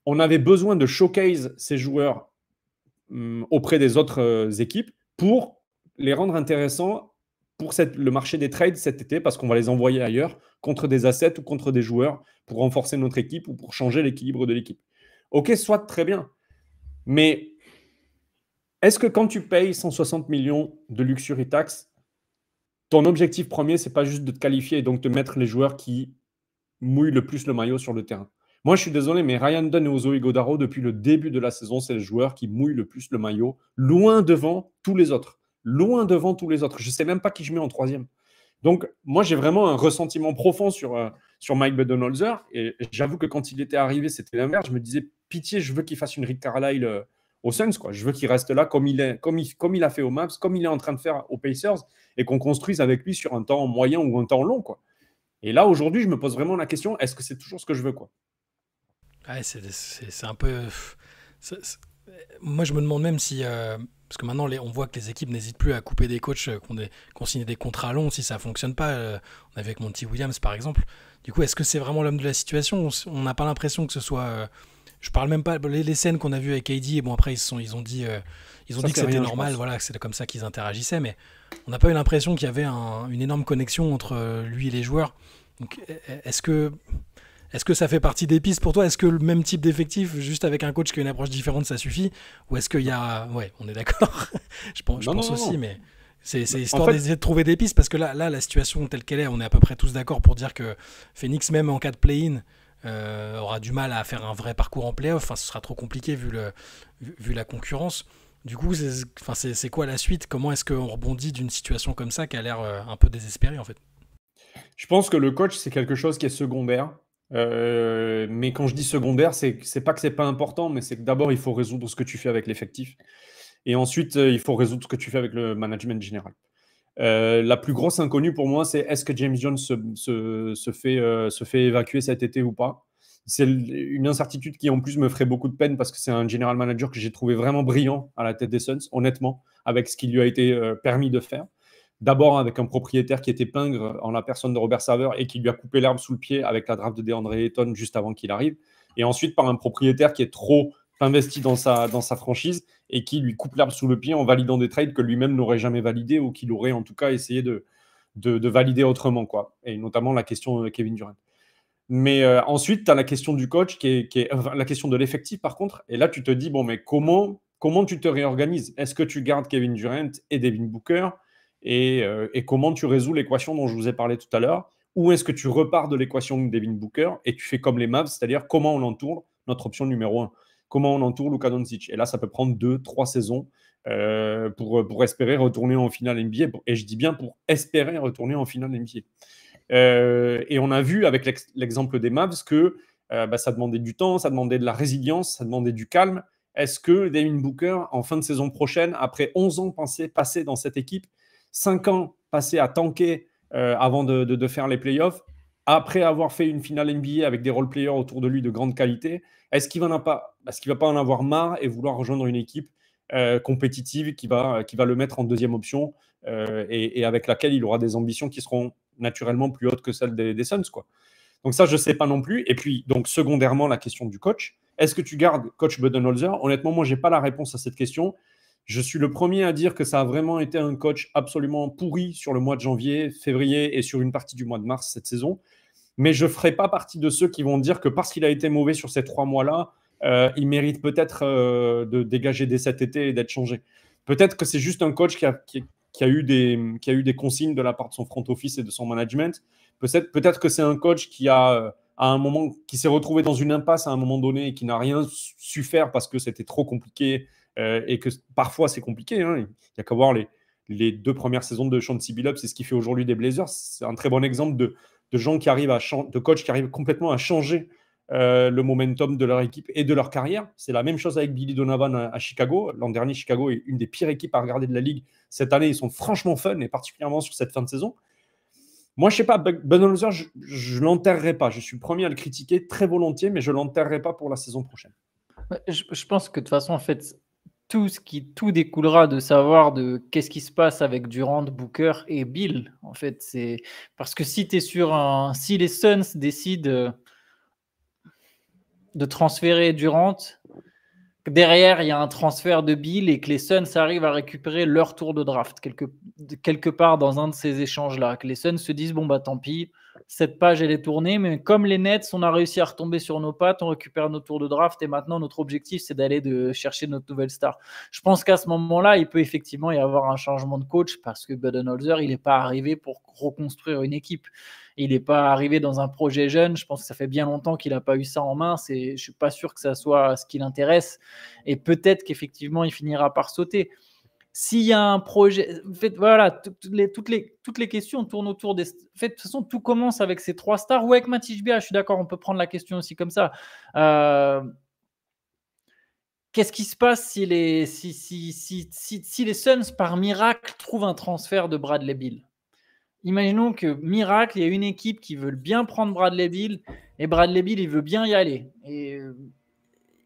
on avait besoin de showcase ces joueurs auprès des autres équipes pour les rendre intéressants pour le marché des trades cet été, parce qu'on va les envoyer ailleurs contre des assets ou contre des joueurs pour renforcer notre équipe ou pour changer l'équilibre de l'équipe. Ok, soit très bien. Mais est-ce que quand tu payes 160 millions de luxury tax, ton objectif premier, c'est pas juste de te qualifier et donc de mettre les joueurs qui mouillent le plus le maillot sur le terrain? Moi, je suis désolé, mais Ryan Dunn et Ozo Ighodaro, depuis le début de la saison, c'est le joueur qui mouille le plus le maillot, loin devant tous les autres. Loin devant tous les autres. Je ne sais même pas qui je mets en troisième. Donc, moi, j'ai vraiment un ressentiment profond sur Mike Budenholzer. Et j'avoue que quand il était arrivé, c'était l'inverse. Je me disais, pitié, je veux qu'il fasse une Rick Carlisle aux Suns, quoi. Je veux qu'il reste là comme il a fait aux Mavs, comme il est en train de faire aux Pacers, et qu'on construise avec lui sur un temps moyen ou un temps long, quoi. Et là, aujourd'hui, je me pose vraiment la question, est-ce que c'est toujours ce que je veux, quoi? Ouais, c'est un peu... Moi, je me demande même si... parce que maintenant, on voit que les équipes n'hésitent plus à couper des coachs qui ont signé des contrats longs si ça ne fonctionne pas. On avait avec Monty Williams, par exemple. Du coup, est-ce que c'est vraiment l'homme de la situation? On n'a pas l'impression que ce soit... je parle même pas... Les scènes qu'on a vues avec AD, et bon, après, ils ont dit que c'était normal, voilà, que c'était comme ça qu'ils interagissaient, mais on n'a pas eu l'impression qu'il y avait une énorme connexion entre lui et les joueurs. Donc, est-ce que ça fait partie des pistes pour toi? Est-ce que le même type d'effectif, juste avec un coach qui a une approche différente, ça suffit? Ou est-ce qu'il y a... Ouais, on est d'accord. je pense aussi, mais c'est histoire d'essayer de trouver des pistes, parce que là, la situation telle qu'elle est, on est à peu près tous d'accord pour dire que Phoenix, même en cas de play-in, aura du mal à faire un vrai parcours en play-off. Enfin, ce sera trop compliqué vu la concurrence. Du coup, c'est quoi la suite? Comment est-ce qu'on rebondit d'une situation comme ça qui a l'air un peu désespérée, en fait? Je pense que le coach, c'est quelque chose qui est secondaire. Mais quand je dis secondaire, c'est pas que c'est pas important, mais c'est que d'abord, il faut résoudre ce que tu fais avec l'effectif. Et ensuite, il faut résoudre ce que tu fais avec le management général. La plus grosse inconnue pour moi, c'est est-ce que James Jones se fait évacuer cet été ou pas? C'est une incertitude qui, en plus, me ferait beaucoup de peine parce que c'est un general manager que j'ai trouvé vraiment brillant à la tête des Suns, honnêtement, avec ce qui lui a été permis de faire. D'abord avec un propriétaire qui était pingre en la personne de Robert Sarver et qui lui a coupé l'herbe sous le pied avec la draft de DeAndre Ayton juste avant qu'il arrive. Et ensuite par un propriétaire qui est trop investi dans sa franchise et qui lui coupe l'herbe sous le pied en validant des trades que lui-même n'aurait jamais validés ou qu'il aurait en tout cas essayé de valider autrement, quoi. Et notamment la question de Kevin Durant. Mais ensuite, tu as la question du coach qui est la question de l'effectif par contre. Et là, tu te dis, bon, mais comment tu te réorganises? Est-ce que tu gardes Kevin Durant et Devin Booker? Et comment tu résous l'équation dont je vous ai parlé tout à l'heure? Ou est-ce que tu repars de l'équation de Devin Booker et tu fais comme les Mavs, c'est-à-dire comment on entoure notre option numéro 1? Comment on entoure Luka Doncic? Et là, ça peut prendre 2-3 saisons pour espérer retourner en finale NBA. Et je dis bien pour espérer retourner en finale NBA. Et on a vu avec l'exemple des Mavs que ça demandait du temps, ça demandait de la résilience, ça demandait du calme. Est-ce que Devin Booker, en fin de saison prochaine, après 11 ans passés dans cette équipe, 5 ans passés à tanker avant de faire les playoffs, après avoir fait une finale NBA avec des role-players autour de lui de grande qualité, est-ce qu'il ne va pas en avoir marre et vouloir rejoindre une équipe compétitive qui va le mettre en deuxième option et avec laquelle il aura des ambitions qui seront naturellement plus hautes que celles des Suns, quoi. Donc ça, je ne sais pas non plus. Et puis, donc, secondairement, la question du coach. Est-ce que tu gardes coach Budenholzer? Honnêtement, moi, je n'ai pas la réponse à cette question. Je suis le premier à dire que ça a vraiment été un coach absolument pourri sur le mois de janvier, février et sur une partie du mois de mars cette saison. Mais je ne ferai pas partie de ceux qui vont dire que parce qu'il a été mauvais sur ces 3 mois-là, il mérite peut-être de dégager dès cet été et d'être changé. Peut-être que c'est juste un coach qui a eu des consignes de la part de son front office et de son management. Peut-être que c'est un coach qui a, à un moment, qui s'est retrouvé dans une impasse à un moment donné et qui n'a rien su faire parce que c'était trop compliqué et que parfois c'est compliqué. Hein. Il n'y a qu'à voir les 2 premières saisons de Chauncey Billups, c'est ce qui fait aujourd'hui des Blazers. C'est un très bon exemple de gens qui arrivent de coachs qui arrivent complètement à changer le momentum de leur équipe et de leur carrière. C'est la même chose avec Billy Donovan à Chicago. L'an dernier, Chicago est une des pires équipes à regarder de la ligue. Cette année, ils sont franchement fun, et particulièrement sur cette fin de saison. Moi, je ne sais pas, Budenholzer, je ne l'enterrerai pas. Je suis le premier à le critiquer très volontiers, mais je ne l'enterrerai pas pour la saison prochaine. Je pense que de toute façon, en fait, tout découlera de savoir de qu'est-ce qui se passe avec Durant, Booker et Bill. En fait, c'est parce que si si les Suns décident de transférer Durant, derrière, il y a un transfert de Bill et que les Suns arrivent à récupérer leur tour de draft quelque part dans un de ces échanges-là. Que les Suns se disent, bon, bah tant pis, cette page, elle est tournée, mais comme les Nets, on a réussi à retomber sur nos pattes, on récupère nos tours de draft et maintenant, notre objectif, c'est d'aller chercher notre nouvelle star. Je pense qu'à ce moment-là, il peut effectivement y avoir un changement de coach parce que Budenholzer, il n'est pas arrivé pour reconstruire une équipe. Il n'est pas arrivé dans un projet jeune. Je pense que ça fait bien longtemps qu'il n'a pas eu ça en main. Je ne suis pas sûr que ça soit ce qui l'intéresse. Et peut-être qu'effectivement, il finira par sauter. S'il y a un projet, en fait, voilà, toutes les questions tournent autour des. En fait, de toute façon, tout commence avec ces 3 stars ou avec Matisse Bia. Je suis d'accord, on peut prendre la question aussi comme ça. Qu'est-ce qui se passe si les Suns, par miracle, trouvent un transfert de Bradley Beal? Imaginons que, miracle, il y a une équipe qui veut bien prendre Bradley Beal et Bradley Beal, il veut bien y aller. Et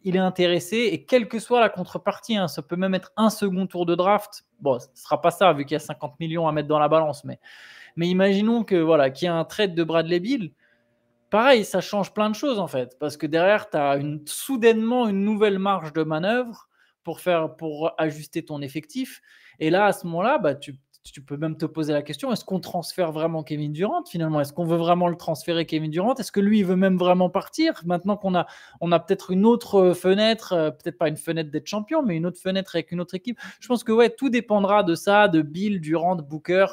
il est intéressé et quelle que soit la contrepartie, ça peut même être un second tour de draft. Bon, ce ne sera pas ça vu qu'il y a 50 millions à mettre dans la balance. Mais imaginons qu'il y ait un trade de Bradley Beal. Pareil, ça change plein de choses en fait. Parce que derrière, tu as soudainement une nouvelle marge de manœuvre pour ajuster ton effectif. Et là, à ce moment-là, tu peux même te poser la question, est-ce qu'on transfère vraiment Kevin Durant finalement? Est-ce qu'on veut vraiment le transférer Kevin Durant? Est-ce que lui, il veut même vraiment partir? Maintenant qu'on a peut-être une autre fenêtre, peut-être pas une fenêtre d'être champion, mais une autre fenêtre avec une autre équipe. Je pense que tout dépendra de ça, de Bill, Durant, Booker,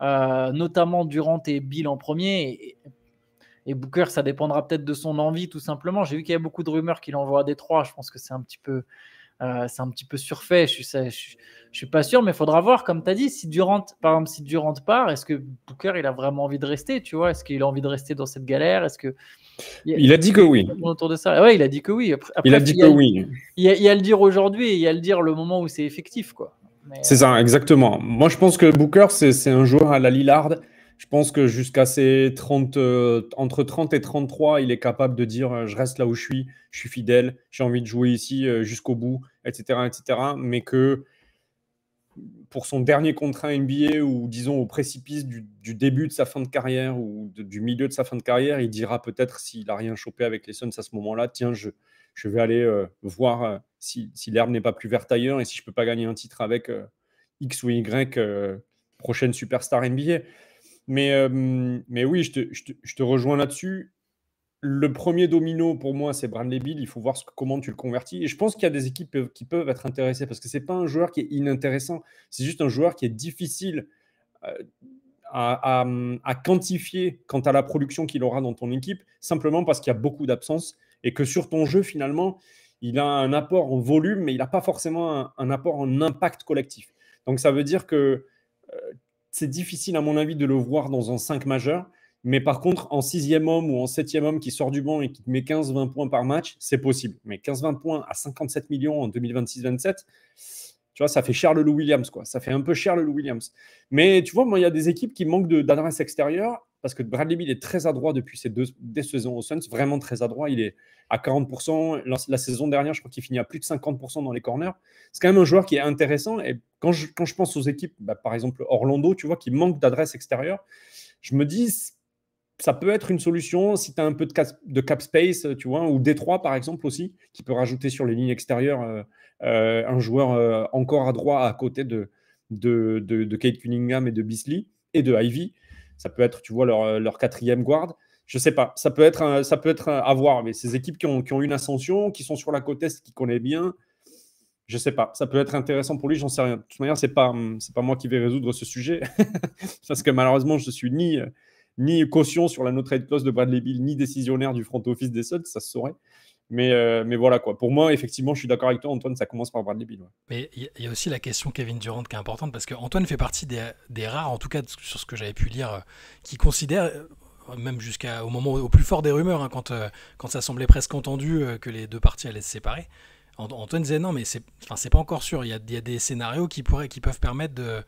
notamment Durant et Bill en premier. Et Booker, ça dépendra peut-être de son envie tout simplement. J'ai vu qu'il y a beaucoup de rumeurs qu'il envoie à Détroit. Je pense que c'est un petit peu surfait, je suis pas sûr, mais il faudra voir, comme tu as dit, si Durant part, est-ce que Booker il a vraiment envie de rester, tu vois? Est-ce qu'il a envie de rester dans cette galère? Il a dit que oui. Autour de ça. Ouais, il a dit que oui. Après, il a dit que oui. Il y a le dire aujourd'hui et il y a le dire le moment où c'est effectif, quoi. C'est ça, exactement. Moi, je pense que Booker, c'est un joueur à la Lillard. Je pense que jusqu'à ses entre 30 et 33, il est capable de dire je reste là où je suis fidèle, j'ai envie de jouer ici jusqu'au bout, etc., etc. Mais que pour son dernier contrat NBA ou disons au précipice du début de sa fin de carrière ou du milieu de sa fin de carrière, il dira peut-être s'il n'a rien chopé avec les Suns à ce moment-là, tiens, je vais aller voir si l'herbe n'est pas plus verte ailleurs et si je ne peux pas gagner un titre avec X ou Y prochaine superstar NBA. Mais oui, je te rejoins là-dessus. Le premier domino, pour moi, c'est Bradley Beal. Il faut voir comment tu le convertis. Et je pense qu'il y a des équipes qui peuvent être intéressées parce que ce n'est pas un joueur qui est inintéressant. C'est juste un joueur qui est difficile à quantifier quant à la production qu'il aura dans ton équipe, simplement parce qu'il y a beaucoup d'absences et que sur ton jeu, finalement, il a un apport en volume, mais il n'a pas forcément un apport en impact collectif. Donc, ça veut dire que c'est difficile, à mon avis, de le voir dans un 5 majeur. Mais par contre, en 6e homme ou en 7e homme qui sort du banc et qui te met 15-20 points par match, c'est possible. Mais 15-20 points à 57 millions en 2026-27, tu vois, ça fait cher le Lou Williams, quoi. Ça fait un peu cher le Lou Williams. Mais tu vois, moi, il y a des équipes qui manquent d'adresse extérieure parce que Bradley Beal est très adroit depuis ces deux saisons aux Suns, vraiment très adroit. Il est à 40%. La saison dernière, je crois qu'il finit à plus de 50% dans les corners. C'est quand même un joueur qui est intéressant. Et quand je pense aux équipes, par exemple Orlando, tu vois, qui manquent d'adresse extérieure, je me dis, ça peut être une solution si tu as un peu de cap space, tu vois, ou Détroit, par exemple, aussi, qui peut rajouter sur les lignes extérieures un joueur encore à droit à côté de Kate Cunningham et de Beasley et de Ivy. Ça peut être, tu vois, leur 4e guard. Je sais pas, ça peut être à voir, mais ces équipes qui ont une ascension, qui sont sur la côte Est, qui connaissent bien, je sais pas, ça peut être intéressant pour lui, j'en sais rien. De toute manière, c'est pas moi qui vais résoudre ce sujet, parce que malheureusement, je suis ni caution sur la no trade clause de Bradley Beal, ni décisionnaire du front office des Suns, ça se saurait. Mais voilà, quoi. Pour moi, effectivement, je suis d'accord avec toi, Antoine, ça commence par Bradley Beal. Ouais. Mais il y a aussi la question Kevin Durant qui est importante, parce qu'Antoine fait partie des rares, en tout cas sur ce que j'avais pu lire, qui considèrent, même jusqu'au moment au plus fort des rumeurs, quand ça semblait presque entendu que les deux parties allaient se séparer, Antoine disait non, mais c'est pas encore sûr. Il y a des scénarios qui peuvent permettre de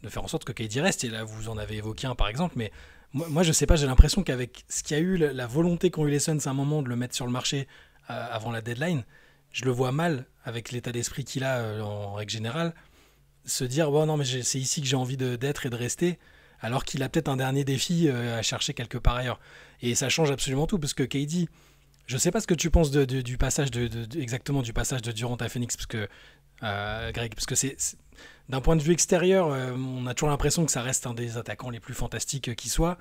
faire en sorte que KD reste. Et là, vous en avez évoqué un, par exemple, mais moi je sais pas, j'ai l'impression qu'avec ce qu'il y a eu, la volonté qu'ont eu les Suns à un moment de le mettre sur le marché avant la deadline, je le vois mal avec l'état d'esprit qu'il a en règle générale, se dire bon non mais c'est ici que j'ai envie d'être et de rester, alors qu'il a peut-être un dernier défi à chercher quelque part ailleurs. Et ça change absolument tout parce que KD, je sais pas ce que tu penses du passage exactement du passage de Durant à Phoenix, parce que Greg, parce que d'un point de vue extérieur, on a toujours l'impression que ça reste un des attaquants les plus fantastiques qui soit.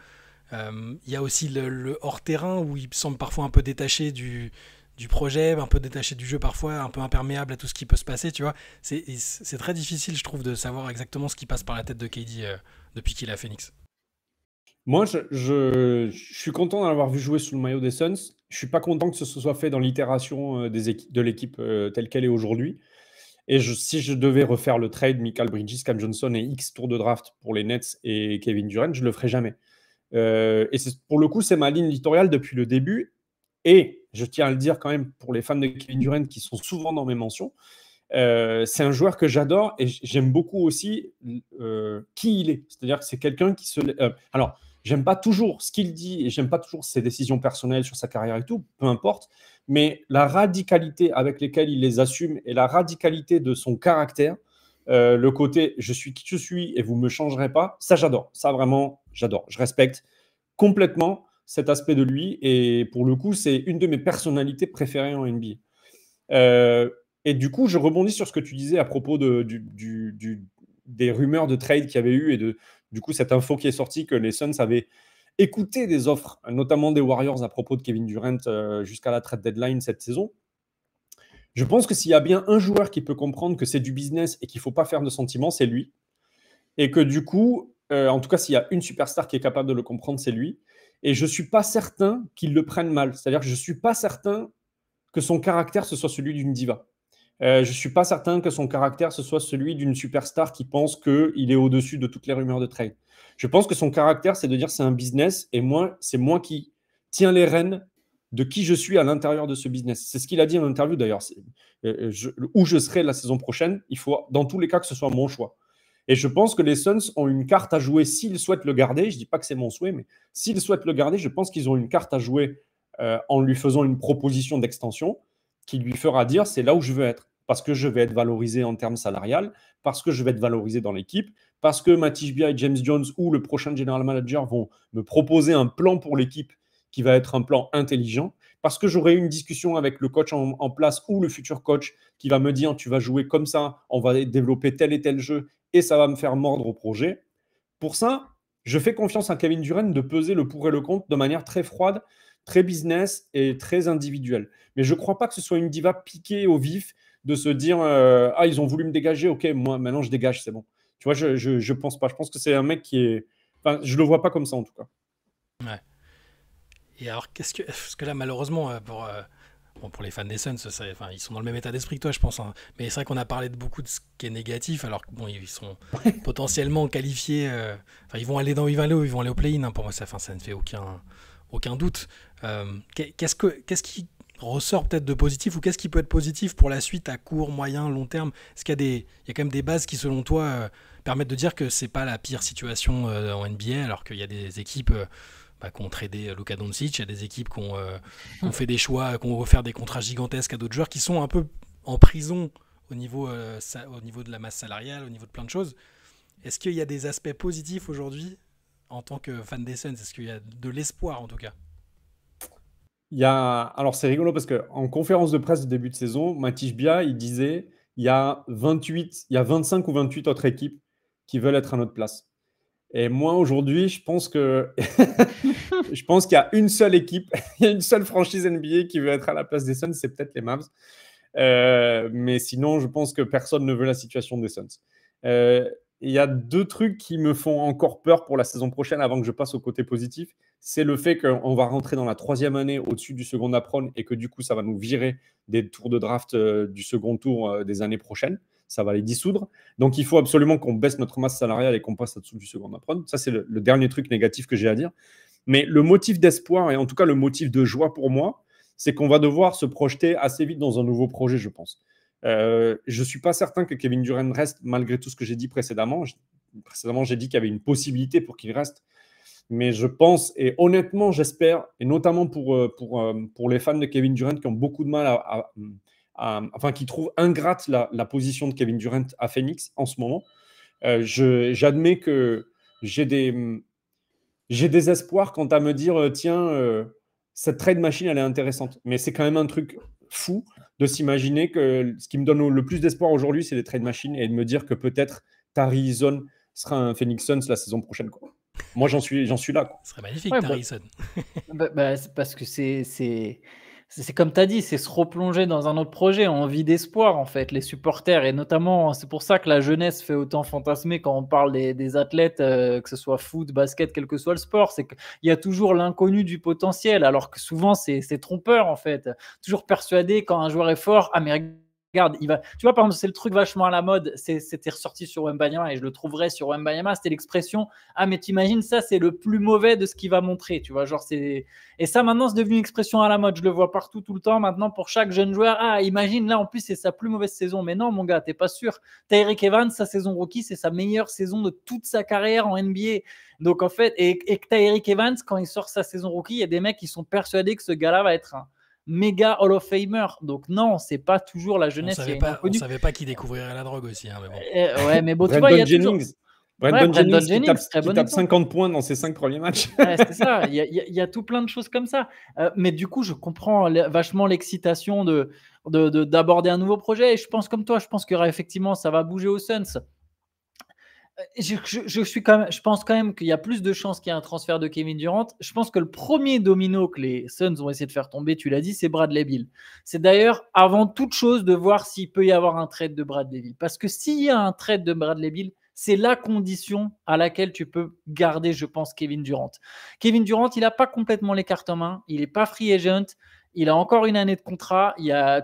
Il y a aussi le hors-terrain où il semble parfois un peu détaché du projet, un peu détaché du jeu parfois, un peu imperméable à tout ce qui peut se passer, tu vois. C'est très difficile, je trouve, de savoir exactement ce qui passe par la tête de KD depuis qu'il est à Phoenix. Moi, je suis content d'avoir vu jouer sous le maillot des Suns. Je suis pas content que ce soit fait dans l'itération de l'équipe telle qu'elle est aujourd'hui. Et si je devais refaire le trade, Mikal Bridges, Cam Johnson et X tours de draft pour les Nets et Kevin Durant, je le ferai jamais. Et pour le coup, c'est ma ligne éditoriale depuis le début. Et je tiens à le dire quand même pour les fans de Kevin Durant qui sont souvent dans mes mentions, c'est un joueur que j'adore et j'aime beaucoup aussi qui il est. C'est-à-dire que c'est quelqu'un qui se... alors, j'aime pas toujours ce qu'il dit et j'aime pas toujours ses décisions personnelles sur sa carrière et tout, peu importe, mais la radicalité avec laquelle il les assume et la radicalité de son caractère, le côté je suis qui je suis et vous me changerez pas, ça j'adore. Ça vraiment, j'adore. Je respecte complètement cet aspect de lui et pour le coup, c'est une de mes personnalités préférées en NBA. Et du coup, je rebondis sur ce que tu disais à propos des rumeurs de trade qu'il y avait eu et du coup, cette info qui est sortie que les Suns avaient écouté des offres, notamment des Warriors à propos de Kevin Durant jusqu'à la trade deadline cette saison. Je pense que s'il y a bien un joueur qui peut comprendre que c'est du business et qu'il ne faut pas faire de sentiments, c'est lui. Et que du coup, en tout cas, s'il y a une superstar qui est capable de le comprendre, c'est lui. Et je ne suis pas certain qu'il le prenne mal. C'est-à-dire que je ne suis pas certain que son caractère, ce soit celui d'une diva. Je ne suis pas certain que son caractère, ce soit celui d'une superstar qui pense qu'il est au-dessus de toutes les rumeurs de trade. Je pense que son caractère, c'est de dire c'est un business et moi, c'est moi qui tiens les rênes de qui je suis à l'intérieur de ce business. C'est ce qu'il a dit en interview d'ailleurs. Où je serai la saison prochaine, il faut dans tous les cas que ce soit mon choix. Et je pense que les Suns ont une carte à jouer s'ils souhaitent le garder. Je ne dis pas que c'est mon souhait, mais s'ils souhaitent le garder, je pense qu'ils ont une carte à jouer en lui faisant une proposition d'extension qui lui fera dire c'est là où je veux être. Parce que je vais être valorisé en termes salarial, parce que je vais être valorisé dans l'équipe, parce que Matisse Bia et James Jones ou le prochain general manager vont me proposer un plan pour l'équipe qui va être un plan intelligent, parce que j'aurai une discussion avec le coach en place ou le futur coach qui va me dire tu vas jouer comme ça, on va développer tel et tel jeu et ça va me faire mordre au projet. Pour ça, je fais confiance à Kevin Durant de peser le pour et le contre de manière très froide, très business et très individuelle. Mais je ne crois pas que ce soit une diva piquée au vif de se dire ah, ils ont voulu me dégager, ok, moi maintenant je dégage, c'est bon. Tu vois, je pense pas. Je pense que c'est un mec qui est. Enfin, je le vois pas comme ça en tout cas. Ouais. Et alors, parce que là, malheureusement, pour les fans des Suns, ils sont dans le même état d'esprit que toi, je pense. Hein. Mais c'est vrai qu'on a parlé de beaucoup de ce qui est négatif, alors que bon, ils sont potentiellement qualifiés. Ils vont aller au play-in. Hein, pour moi, ça ne fait aucun doute. Qu'est-ce qui ressort peut-être de positif ou qu'est-ce qui peut être positif pour la suite à court, moyen, long terme? Est-ce qu'il y a quand même des bases qui, selon toi, permettent de dire que c'est pas la pire situation en NBA, alors qu'il y a des équipes qui ont tradé Luka Doncic, il y a des équipes qui ont fait des choix, qui ont offert des contrats gigantesques à d'autres joueurs qui sont un peu en prison au niveau de la masse salariale, au niveau de plein de choses. Est-ce qu'il y a des aspects positifs aujourd'hui en tant que fan des Suns? Est-ce qu'il y a de l'espoir en tout cas? Alors c'est rigolo parce qu'en conférence de presse de début de saison, Matisse Bia, il disait il y a 25 ou 28 autres équipes qui veulent être à notre place. Et moi aujourd'hui, je pense qu'il y a une seule équipe, il y a une seule franchise NBA qui veut être à la place des Suns, c'est peut-être les Mavs. Mais sinon, je pense que personne ne veut la situation des Suns. Il y a deux trucs qui me font encore peur pour la saison prochaine avant que je passe au côté positif. C'est le fait qu'on va rentrer dans la 3e année au-dessus du second apron et que du coup, ça va nous virer des tours de draft du second tour des années prochaines. Ça va les dissoudre. Donc, il faut absolument qu'on baisse notre masse salariale et qu'on passe au-dessous du second apron. Ça, c'est le dernier truc négatif que j'ai à dire. Mais le motif d'espoir et en tout cas le motif de joie pour moi, c'est qu'on va devoir se projeter assez vite dans un nouveau projet, je pense. Je ne suis pas certain que Kevin Durant reste malgré tout ce que j'ai dit précédemment. Précédemment, j'ai dit qu'il y avait une possibilité pour qu'il reste. Mais je pense, et honnêtement, j'espère, et notamment pour les fans de Kevin Durant qui ont beaucoup de mal enfin, qui trouve ingrate la position de Kevin Durant à Phoenix en ce moment. J'admets que j'ai des espoirs quant à me dire, tiens, cette trade machine, elle est intéressante. Mais c'est quand même un truc fou de s'imaginer que ce qui me donne le plus d'espoir aujourd'hui, c'est les trade machines et de me dire que peut-être Tari Eason sera un Phoenix Suns la saison prochaine, quoi. Moi, j'en suis là, quoi. Ce serait magnifique, Ouais, Tari Eason. C'est parce que c'est comme tu as dit, c'est se replonger dans un autre projet. On vit d'espoir, en fait, les supporters. Et notamment, c'est pour ça que la jeunesse fait autant fantasmer quand on parle des athlètes, que ce soit foot, basket, quel que soit le sport. C'est qu'il y a toujours l'inconnu du potentiel, alors que souvent, c'est trompeur, en fait. Toujours persuadé quand un joueur est fort, ah, mais regarde, il va. Tu vois, par exemple, c'est le truc vachement à la mode. C'était ressorti sur Wembanyama et je le trouverai sur Wembanyama. C'était l'expression, ah, mais t'imagines, ça, c'est le plus mauvais de ce qu'il va montrer. Tu vois, genre, c'est. Et ça, maintenant, c'est devenu une expression à la mode. Je le vois partout, tout le temps. Maintenant, pour chaque jeune joueur, ah, imagine, là, en plus, c'est sa plus mauvaise saison. Mais non, mon gars, t'es pas sûr. Tyreek Evans, sa saison rookie, c'est sa meilleure saison de toute sa carrière en NBA. Donc, en fait, et que Tyreek Evans, quand il sort sa saison rookie, il y a des mecs qui sont persuadés que ce gars-là va être un méga Hall of Famer. Donc non, c'est pas toujours la jeunesse. On savait pas qu'il découvrirait la drogue aussi. Hein, mais bon. Ouais, mais bon, tu vois, il y a Jennings. toujours... Brandon Jennings qui tape 50 50 points dans ses 5 premiers matchs. Ouais, c'est ça, il y a tout plein de choses comme ça. Mais du coup, je comprends vachement l'excitation d'aborder un nouveau projet. Et je pense comme toi, je pense que effectivement, ça va bouger aux Suns. Je pense quand même qu'il y a plus de chances qu'il y ait un transfert de Kevin Durant. Je pense que le premier domino que les Suns vont essayer de faire tomber, tu l'as dit, c'est Bradley Beal. C'est d'ailleurs avant toute chose de voir s'il peut y avoir un trade de Bradley Beal. Parce que s'il y a un trade de Bradley Beal, c'est la condition à laquelle tu peux garder, je pense, Kevin Durant. Kevin Durant, il n'a pas complètement les cartes en main. Il n'est pas free agent. Il a encore une année de contrat.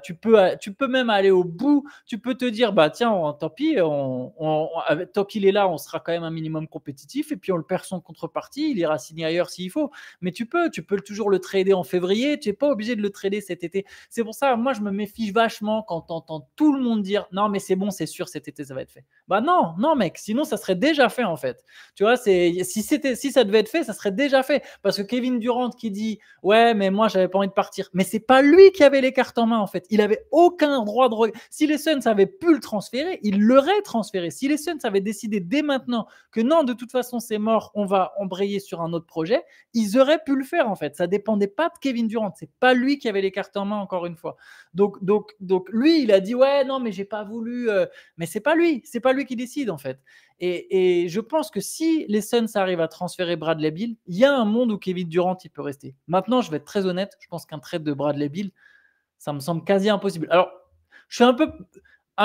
Tu peux même aller au bout. Tu peux te dire, bah tiens, tant pis, tant qu'il est là, on sera quand même un minimum compétitif. Et puis on le perd sans contrepartie. Il ira signer ailleurs s'il faut. Mais tu peux toujours le trader en février. Tu n'es pas obligé de le trader cet été. C'est pour ça, moi, je me méfie vachement quand tu entends tout le monde dire, non, mais c'est bon, c'est sûr, cet été, ça va être fait. Bah non, mec. Sinon, ça serait déjà fait, en fait. Tu vois, si ça devait être fait, ça serait déjà fait. Parce que Kevin Durant qui dit, ouais, mais moi, j'avais pas envie de partir. Mais c'est pas lui qui avait les cartes en main, en fait. Il avait aucun droit de... Si les Suns avaient pu le transférer, il l'aurait transféré. Si les Suns avaient décidé dès maintenant que non, de toute façon, c'est mort, on va embrayer sur un autre projet, ils auraient pu le faire, en fait. Ça dépendait pas de Kevin Durant. C'est pas lui qui avait les cartes en main, encore une fois. Donc lui, il a dit, ouais, non, mais j'ai pas voulu... Mais c'est pas lui. C'est pas lui qui décide, en fait. Et je pense que si les Suns arrivent à transférer Bradley Beal, il y a un monde où Kevin Durant il peut rester. Maintenant, je vais être très honnête, je pense qu'un trade de Bradley Beal, ça me semble quasi impossible. Alors, je suis un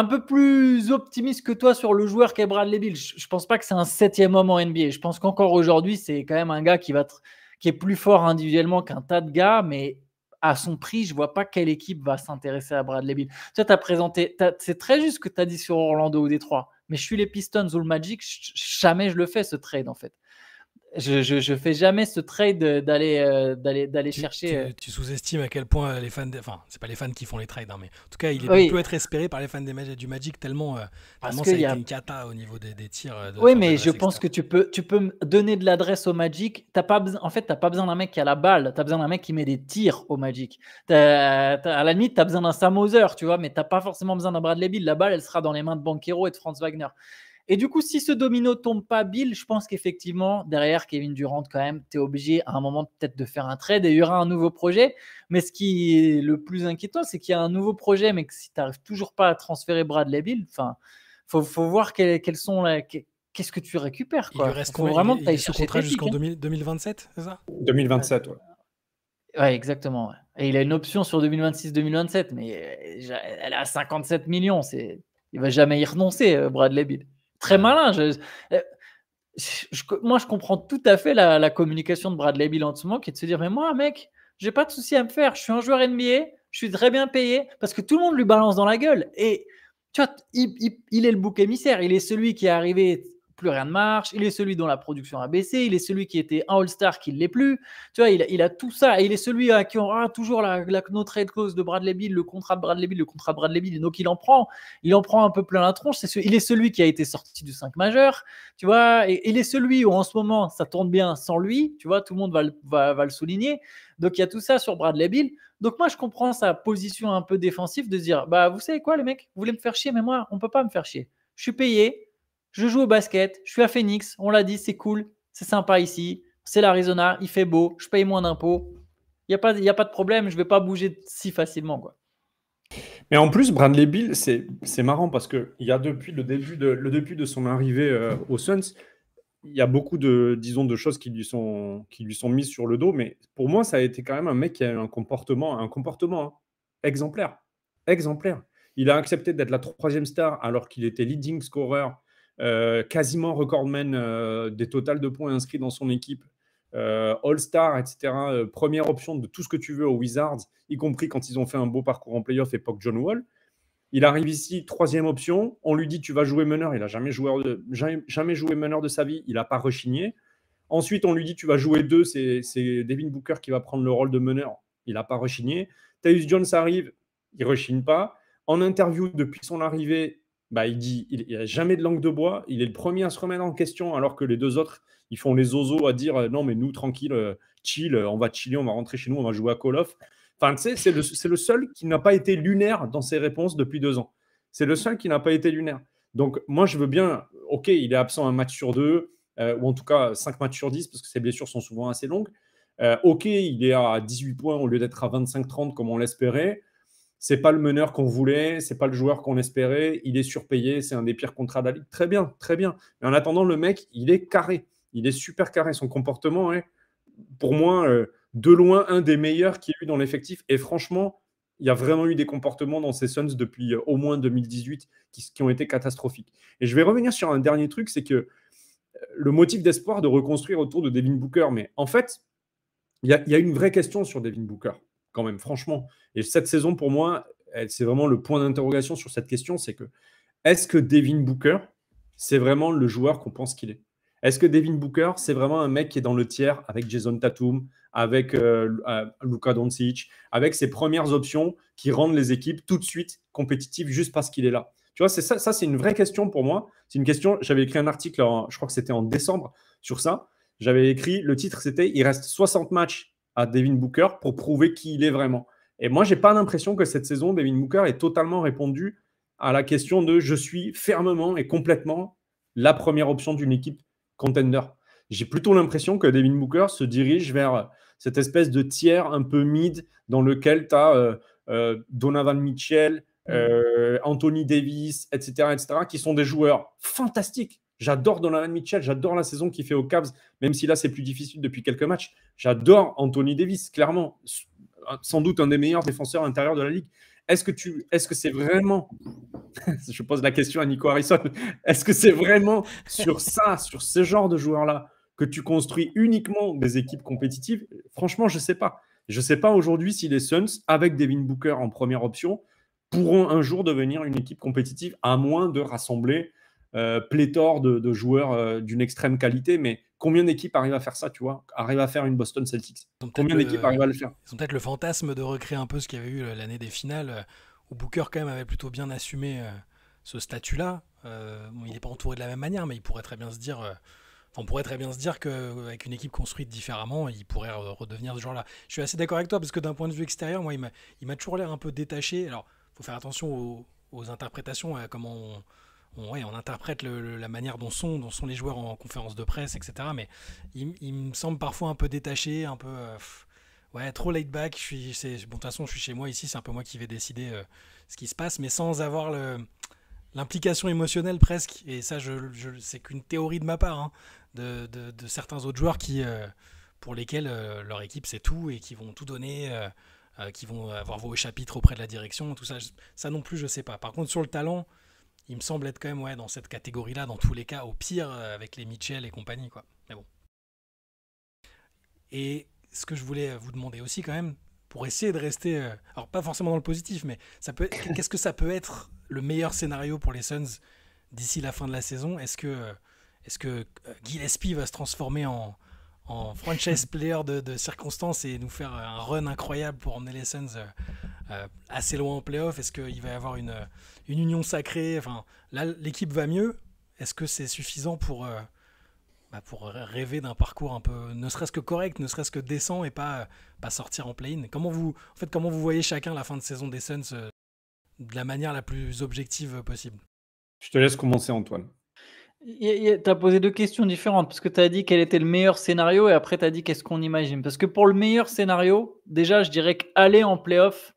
peu plus optimiste que toi sur le joueur qu'est Bradley Beal. Je pense pas que c'est un 7e homme en NBA. Je pense qu'encore aujourd'hui, c'est quand même un gars qui est plus fort individuellement qu'un tas de gars, mais à son prix, je vois pas quelle équipe va s'intéresser à Bradley Beal. Tu as présenté, c'est très juste ce que tu as dit sur Orlando ou Détroit. Mais je suis les Pistons ou le Magic, jamais je le fais ce trade en fait. Je fais jamais ce trade d'aller chercher. Tu sous-estimes à quel point les fans, enfin c'est pas les fans qui font les trades, hein, mais en tout cas il peut être espéré par les fans du Magic tellement ça a été une cata au niveau des tirs. Oui, mais je pense que tu peux donner de l'adresse au Magic. En fait, t'as pas besoin d'un mec qui a la balle, t'as besoin d'un mec qui met des tirs au Magic. À la limite, t'as besoin d'un Sam Hauser, tu vois, mais t'as pas forcément besoin d'un Bradley Beal. La balle, elle sera dans les mains de Banchero et de Franz Wagner. Et du coup, si ce domino tombe pas, Bill, je pense qu'effectivement, derrière Kevin Durant, quand même, tu es obligé à un moment peut-être de faire un trade et il y aura un nouveau projet. Mais ce qui est le plus inquiétant, c'est qu'il y a un nouveau projet, mais que si tu n'arrives toujours pas à transférer Bradley Beal, faut voir quels sont qu'est-ce que tu récupères, quoi. Il lui reste il sous contrat jusqu'en 2027, c'est ça ? 2027, ouais. Ouais, exactement. Ouais. Et il a une option sur 2026-2027, mais elle est à 57 millions. Il va jamais y renoncer, Bradley Beal. Très malin. Moi, je comprends tout à fait la communication de Bradley Beal en ce moment, qui est de se dire, mais moi, mec, j'ai pas de souci à me faire. Je suis un joueur NBA, je suis très bien payé, parce que tout le monde lui balance dans la gueule. Et tu vois, il est le bouc émissaire. Il est celui qui est arrivé plus rien ne marche. Il est celui dont la production a baissé. Il est celui qui était un All-Star qui ne l'est plus. Tu vois, il a tout ça. Et il est celui à qui on aura toujours la no trade clause de Bradley Beal, le contrat de Bradley Beal. Donc, il en prend un peu plein la tronche. Il est celui qui a été sorti du 5 majeur. Tu vois, et il est celui où en ce moment, ça tourne bien sans lui. Tu vois, tout le monde va le souligner. Donc, il y a tout ça sur Bradley Beal. Donc, moi, je comprends sa position un peu défensive de se dire, vous savez quoi, les mecs, vous voulez me faire chier, mais moi, on ne peut pas me faire chier. Je suis payé, je joue au basket, je suis à Phoenix, on l'a dit, c'est cool, c'est sympa ici, c'est l'Arizona, il fait beau, je paye moins d'impôts. Il n'y a pas de problème, je ne vais pas bouger si facilement, quoi. Mais en plus, Bradley Beal, c'est marrant parce qu'il y a depuis le début de son arrivée aux Suns, il y a beaucoup de choses qui lui sont mises sur le dos. Mais pour moi, ça a été quand même un mec qui a eu un comportement exemplaire. Exemplaire. Il a accepté d'être la 3e star alors qu'il était leading scorer, quasiment recordman des totals de points inscrits dans son équipe. All-Star, etc. Première option de tout ce que tu veux aux Wizards, y compris quand ils ont fait un beau parcours en playoff époque John Wall. Il arrive ici, 3e option. On lui dit tu vas jouer meneur. Il n'a jamais joué meneur de sa vie. Il n'a pas rechigné. Ensuite, on lui dit tu vas jouer 2. C'est Devin Booker qui va prendre le rôle de meneur. Il n'a pas rechigné. Tyus Jones arrive. Il ne rechigne pas. En interview, depuis son arrivée, il dit il n'y a jamais de langue de bois. Il est le premier à se remettre en question alors que les deux autres, ils font les ozos à dire non, mais nous, tranquille, chill, on va chiller, on va rentrer chez nous, on va jouer à Call of. Enfin, tu sais, c'est le seul qui n'a pas été lunaire dans ses réponses depuis 2 ans. C'est le seul qui n'a pas été lunaire. Donc, moi, je veux bien, ok, il est absent un match sur 2, ou en tout cas 5 matchs sur 10, parce que ses blessures sont souvent assez longues. Ok, il est à 18 points au lieu d'être à 25-30 comme on l'espérait. C'est pas le meneur qu'on voulait, c'est pas le joueur qu'on espérait. Il est surpayé, c'est un des pires contrats de la ligue. Très bien, très bien. Mais en attendant, le mec, il est carré. Il est super carré. Son comportement est, pour moi, de loin, un des meilleurs qu'il y a eu dans l'effectif. Et franchement, il y a vraiment eu des comportements dans ces Suns depuis au moins 2018 qui ont été catastrophiques. Et je vais revenir sur un dernier truc, c'est que le motif d'espoir de reconstruire autour de Devin Booker. Mais en fait, il y a une vraie question sur Devin Booker, quand même, franchement. Et cette saison, pour moi, c'est vraiment le point d'interrogation sur cette question, c'est que est-ce que Devin Booker, c'est vraiment le joueur qu'on pense qu'il est? Est-ce que Devin Booker, c'est vraiment un mec qui est dans le tiers avec Jason Tatum, avec Luka Doncic, avec ses premières options qui rendent les équipes tout de suite compétitives juste parce qu'il est là? Tu vois, ça, c'est une vraie question pour moi. C'est une question, j'avais écrit un article, je crois que c'était en décembre, sur ça. J'avais écrit, le titre c'était « Il reste 60 matchs à Devin Booker pour prouver qui il est vraiment ». Et moi, je n'ai pas l'impression que cette saison, Devin Booker ait totalement répondu à la question de « je suis fermement et complètement la première option d'une équipe contender ». J'ai plutôt l'impression que Devin Booker se dirige vers cette espèce de tiers un peu mid dans lequel tu as Donovan Mitchell, Anthony Davis, etc., qui sont des joueurs fantastiques. J'adore Donovan Mitchell, j'adore la saison qu'il fait aux Cavs, même si là, c'est plus difficile depuis quelques matchs. J'adore Anthony Davis, clairement, sans doute un des meilleurs défenseurs intérieurs de la Ligue. Est-ce que c'est vraiment... Je pose la question à Nico Harrison. Est-ce que c'est vraiment sur ce genre de joueurs-là, que tu construis uniquement des équipes compétitives? Franchement, je ne sais pas. Je ne sais pas aujourd'hui si les Suns, avec Devin Booker en première option, pourront un jour devenir une équipe compétitive, à moins de rassembler pléthore de joueurs d'une extrême qualité. Mais combien d'équipes arrivent à faire ça, tu vois? Arrivent à faire une Boston Celtics? Combien d'équipes arrivent à le faire? Ils ont peut-être le fantasme de recréer un peu ce qu'il y avait eu l'année des finales, où Booker quand même avait plutôt bien assumé ce statut-là. Bon, il n'est pas entouré de la même manière, mais il pourrait très bien se dire... on pourrait très bien se dire qu'avec une équipe construite différemment, il pourrait redevenir ce genre-là. Je suis assez d'accord avec toi, parce que d'un point de vue extérieur, moi, il m'a toujours l'air un peu détaché. Alors, il faut faire attention aux interprétations, à comment on interprète la manière dont sont les joueurs en conférence de presse, etc. Mais il me semble parfois un peu détaché, un peu... trop laid back. Bon, de toute façon, je suis chez moi ici, c'est un peu moi qui vais décider ce qui se passe, mais sans avoir l'implication émotionnelle presque. Et ça, c'est qu'une théorie de ma part, hein, de certains autres joueurs pour lesquels leur équipe c'est tout et qui vont tout donner, qui vont avoir vos chapitres auprès de la direction, tout ça. Ça non plus, je sais pas. Par contre, sur le talent, il me semble être quand même dans cette catégorie-là, dans tous les cas, au pire, avec les Mitchell et compagnie, quoi. Mais bon. Et ce que je voulais vous demander aussi quand même, pour essayer de rester, alors pas forcément dans le positif, mais qu'est-ce que ça peut être le meilleur scénario pour les Suns d'ici la fin de la saison? Est-ce Est-ce que Gillespie va se transformer en franchise player de circonstance et nous faire un run incroyable pour emmener les Suns assez loin en playoff? Est-ce qu'il va y avoir une union sacrée? Enfin, là, l'équipe va mieux. Est-ce que c'est suffisant pour rêver d'un parcours un peu, ne serait-ce que correct, ne serait-ce que décent et pas sortir en play-in? Comment vous voyez chacun la fin de saison des Suns de la manière la plus objective possible? Je te laisse commencer, Antoine. Tu as posé deux questions différentes parce que tu as dit quel était le meilleur scénario et après tu as dit qu'est-ce qu'on imagine. Parce que pour le meilleur scénario, déjà, je dirais qu'aller en playoff,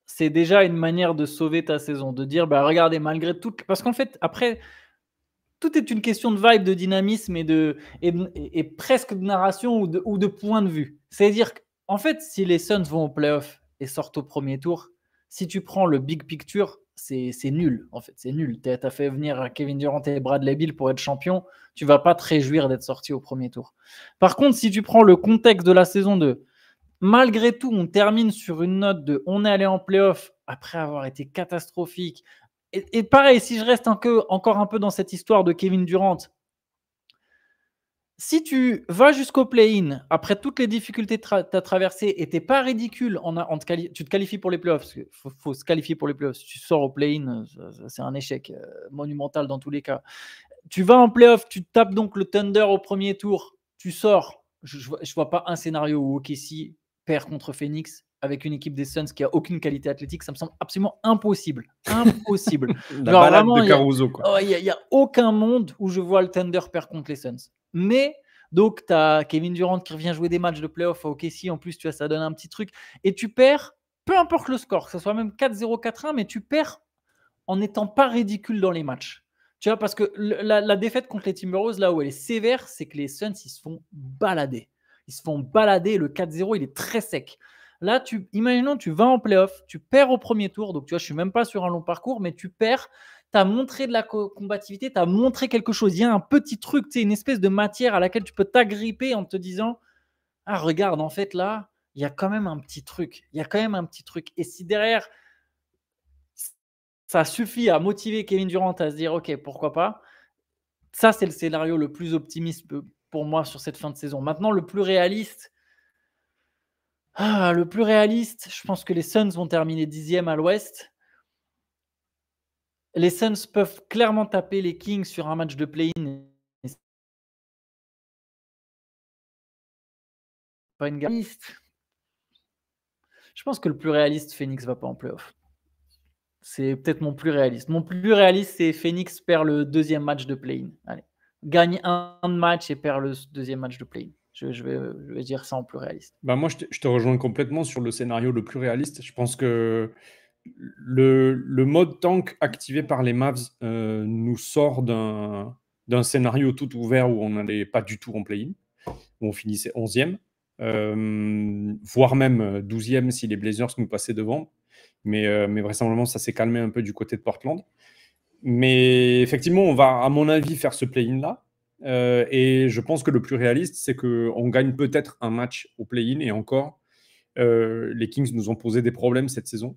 c'est déjà une manière de sauver ta saison. De dire, regardez, malgré tout. Parce qu'en fait, après, tout est une question de vibe, de dynamisme et presque de narration ou de point de vue. C'est-à-dire qu'en fait, si les Suns vont au playoff et sortent au premier tour, si tu prends le big picture, c'est nul. En fait, c'est nul. Tu as fait venir Kevin Durant et Bradley Beal pour être champion. Tu vas pas te réjouir d'être sorti au premier tour. Par contre, si tu prends le contexte de la saison 2, malgré tout, on termine sur une note de on est allé en playoff après avoir été catastrophique. Et pareil, si je reste encore un peu dans cette histoire de Kevin Durant, si tu vas jusqu'au play-in, après toutes les difficultés que tu as traversées et tu n'es pas ridicule, tu te qualifies pour les playoffs, parce qu'il faut se qualifier pour les playoffs. Si tu sors au play-in, c'est un échec monumental dans tous les cas. Tu vas en playoff, tu tapes donc le Thunder au premier tour, tu sors. Je ne vois pas un scénario où OKC perd contre Phoenix avec une équipe des Suns qui n'a aucune qualité athlétique. Ça me semble absolument impossible. Impossible. La balade de Il Caruso, quoi. n'y a aucun monde où je vois le Thunder perdre contre les Suns. Mais donc, tu as Kevin Durant qui revient jouer des matchs de playoff à OKC. En plus, tu vois, ça donne un petit truc. Et tu perds, peu importe le score, que ce soit même 4-0, 4-1, mais tu perds en n'étant pas ridicule dans les matchs. Tu vois, parce que la défaite contre les Timberwolves, là où elle est sévère, c'est que les Suns, ils se font balader. Ils se font balader. Le 4-0, il est très sec. Là, imaginons, tu vas en playoff, tu perds au premier tour. Donc, tu vois, je ne suis même pas sur un long parcours, mais tu perds. Tu as montré de la combativité, tu as montré quelque chose. Il y a un petit truc, une espèce de matière à laquelle tu peux t'agripper en te disant « Ah, regarde, en fait, là, il y a quand même un petit truc. Il y a quand même un petit truc. » Et si derrière, ça suffit à motiver Kevin Durant à se dire « Ok, pourquoi pas ?» Ça, c'est le scénario le plus optimiste pour moi sur cette fin de saison. Maintenant, le plus réaliste, je pense que les Suns vont terminer 10e à l'Ouest. Les Suns peuvent clairement taper les Kings sur un match de play-in. Pas une réaliste. Je pense que le plus réaliste, Phoenix va pas en playoff. C'est peut-être mon plus réaliste. Mon plus réaliste, c'est Phoenix perd le deuxième match de play-in. Allez, gagne un match et perd le deuxième match de play-in. Je vais dire ça en plus réaliste. Moi, je te rejoins complètement sur le scénario le plus réaliste. Je pense que le mode tank activé par les Mavs nous sort d'un scénario tout ouvert où on n'allait pas du tout en play-in, où on finissait 11e, voire même 12e si les Blazers nous passaient devant. Mais vraisemblablement, ça s'est calmé un peu du côté de Portland. Mais effectivement, on va, à mon avis, faire ce play-in-là. Et je pense que le plus réaliste, c'est qu'on gagne peut-être un match au play-in. Et encore, les Kings nous ont posé des problèmes cette saison.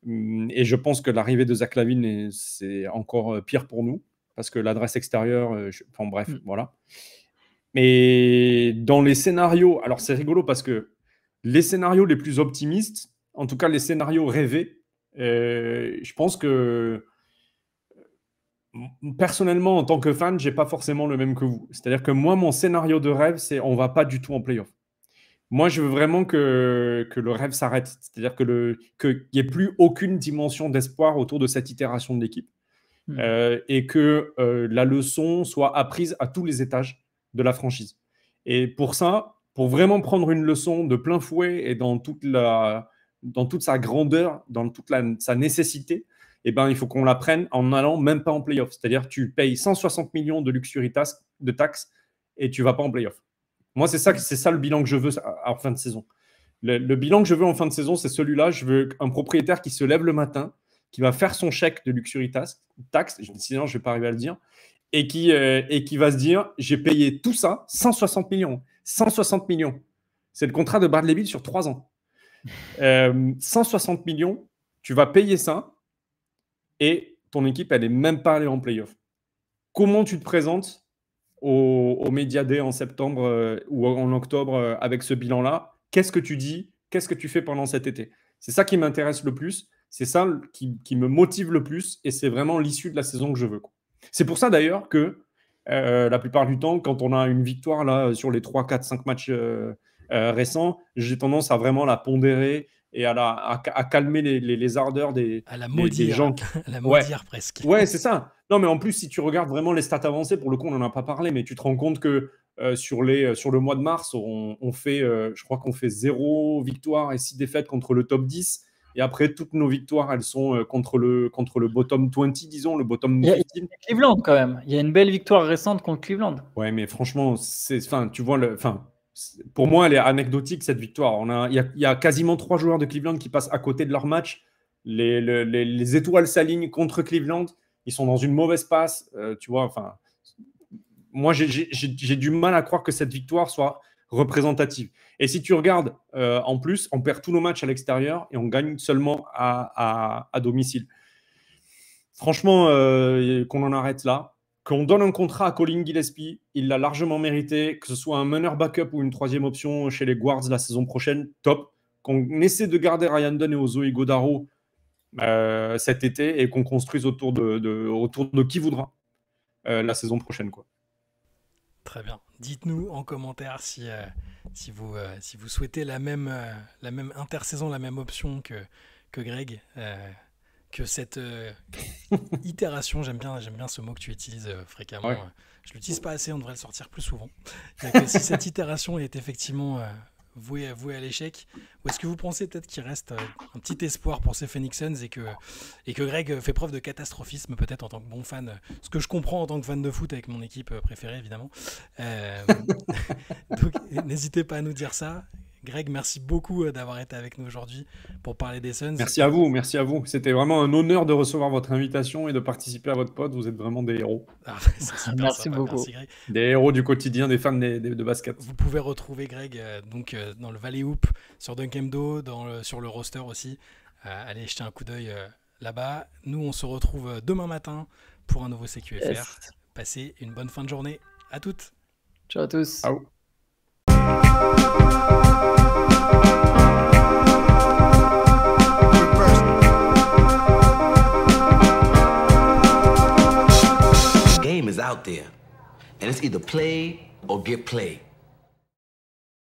Et je pense que l'arrivée de Zach LaVine, c'est encore pire pour nous. Parce que l'adresse extérieure, voilà. Mais dans les scénarios, alors c'est rigolo parce que les scénarios les plus optimistes, en tout cas les scénarios rêvés, je pense que personnellement, en tant que fan, je n'ai pas forcément le même que vous. C'est-à-dire que moi, mon scénario de rêve, c'est on ne va pas du tout en play-off. Moi, je veux vraiment que le rêve s'arrête. C'est-à-dire qu'il n'y ait plus aucune dimension d'espoir autour de cette itération de l'équipe. Et que la leçon soit apprise à tous les étages de la franchise. Et pour ça, pour vraiment prendre une leçon de plein fouet et dans toute sa grandeur, dans toute sa nécessité, il faut qu'on la prenne en n'allant même pas en play-off. C'est-à-dire tu payes 160 millions de luxury de taxes et tu ne vas pas en play-off. Moi, c'est ça le bilan que je veux en fin de saison. Le bilan que je veux en fin de saison, c'est celui-là. Je veux un propriétaire qui se lève le matin, qui va faire son chèque de luxury tax, sinon je ne vais pas arriver à le dire, et qui va se dire, j'ai payé tout ça, 160 millions. 160 millions. C'est le contrat de Bradley Beal sur 3 ans. 160 millions, tu vas payer ça, et ton équipe, elle n'est même pas allée en play-off. Comment tu te présentes au Media Day en septembre ou en octobre avec ce bilan-là, qu'est-ce que tu dis? Qu'est-ce que tu fais pendant cet été? C'est ça qui m'intéresse le plus, c'est ça qui me motive le plus, et c'est vraiment l'issue de la saison que je veux, quoi. C'est pour ça d'ailleurs que la plupart du temps, quand on a une victoire là, sur les 3, 4, 5 matchs récents, j'ai tendance à vraiment la pondérer et à calmer les ardeurs des gens. À la maudire presque. Ouais, c'est ça. Non, mais en plus, si tu regardes vraiment les stats avancées, pour le coup, on n'en a pas parlé, mais tu te rends compte que sur le mois de mars, on fait, je crois qu'on fait 0 victoire et 6 défaites contre le top 10. Et après, toutes nos victoires, elles sont contre le bottom 20, disons, le bottom 15. Il y a Cleveland quand même. Il y a une belle victoire récente contre Cleveland. Ouais, mais franchement, tu vois, pour moi, elle est anecdotique, cette victoire. Il y a quasiment 3 joueurs de Cleveland qui passent à côté de leur match. Les étoiles s'alignent contre Cleveland. Ils sont dans une mauvaise passe. Tu vois, enfin, moi, j'ai du mal à croire que cette victoire soit représentative. Et si tu regardes, en plus, on perd tous nos matchs à l'extérieur et on gagne seulement à domicile. Franchement, qu'on en arrête là. Qu'on donne un contrat à Colin Gillespie, il l'a largement mérité. Que ce soit un meneur backup ou une 3e option chez les Guards la saison prochaine, top. Qu'on essaie de garder Ryan Dunn et Ozoe Godaro cet été et qu'on construise autour de qui voudra la saison prochaine, quoi. Très bien. Dites-nous en commentaire si vous souhaitez la même intersaison, la même option que Greg, que cette itération. J'aime bien ce mot que tu utilises fréquemment. Ouais. Je l'utilise pas assez, on devrait le sortir plus souvent. Que si cette itération est effectivement vouée à l'échec, ou est-ce que vous pensez peut-être qu'il reste un petit espoir pour ces Phoenix Suns et que Greg fait preuve de catastrophisme peut-être en tant que bon fan, ce que je comprends en tant que fan de foot avec mon équipe préférée évidemment. Donc n'hésitez pas à nous dire ça. Greg, merci beaucoup d'avoir été avec nous aujourd'hui pour parler des Suns. Merci à vous. C'était vraiment un honneur de recevoir votre invitation et de participer à votre pod. Vous êtes vraiment des héros. C'est super merci sympa. beaucoup. Merci, Greg. Des héros du quotidien des fans de basket. Vous pouvez retrouver Greg dans le Valley Hoop, sur Dunkemdo, sur le roster aussi. Allez jeter un coup d'œil là-bas. Nous, on se retrouve demain matin pour un nouveau CQFR. Yes. Passez une bonne fin de journée. À toutes. Ciao à tous. Ciao. The game is out there, and it's either play or get played.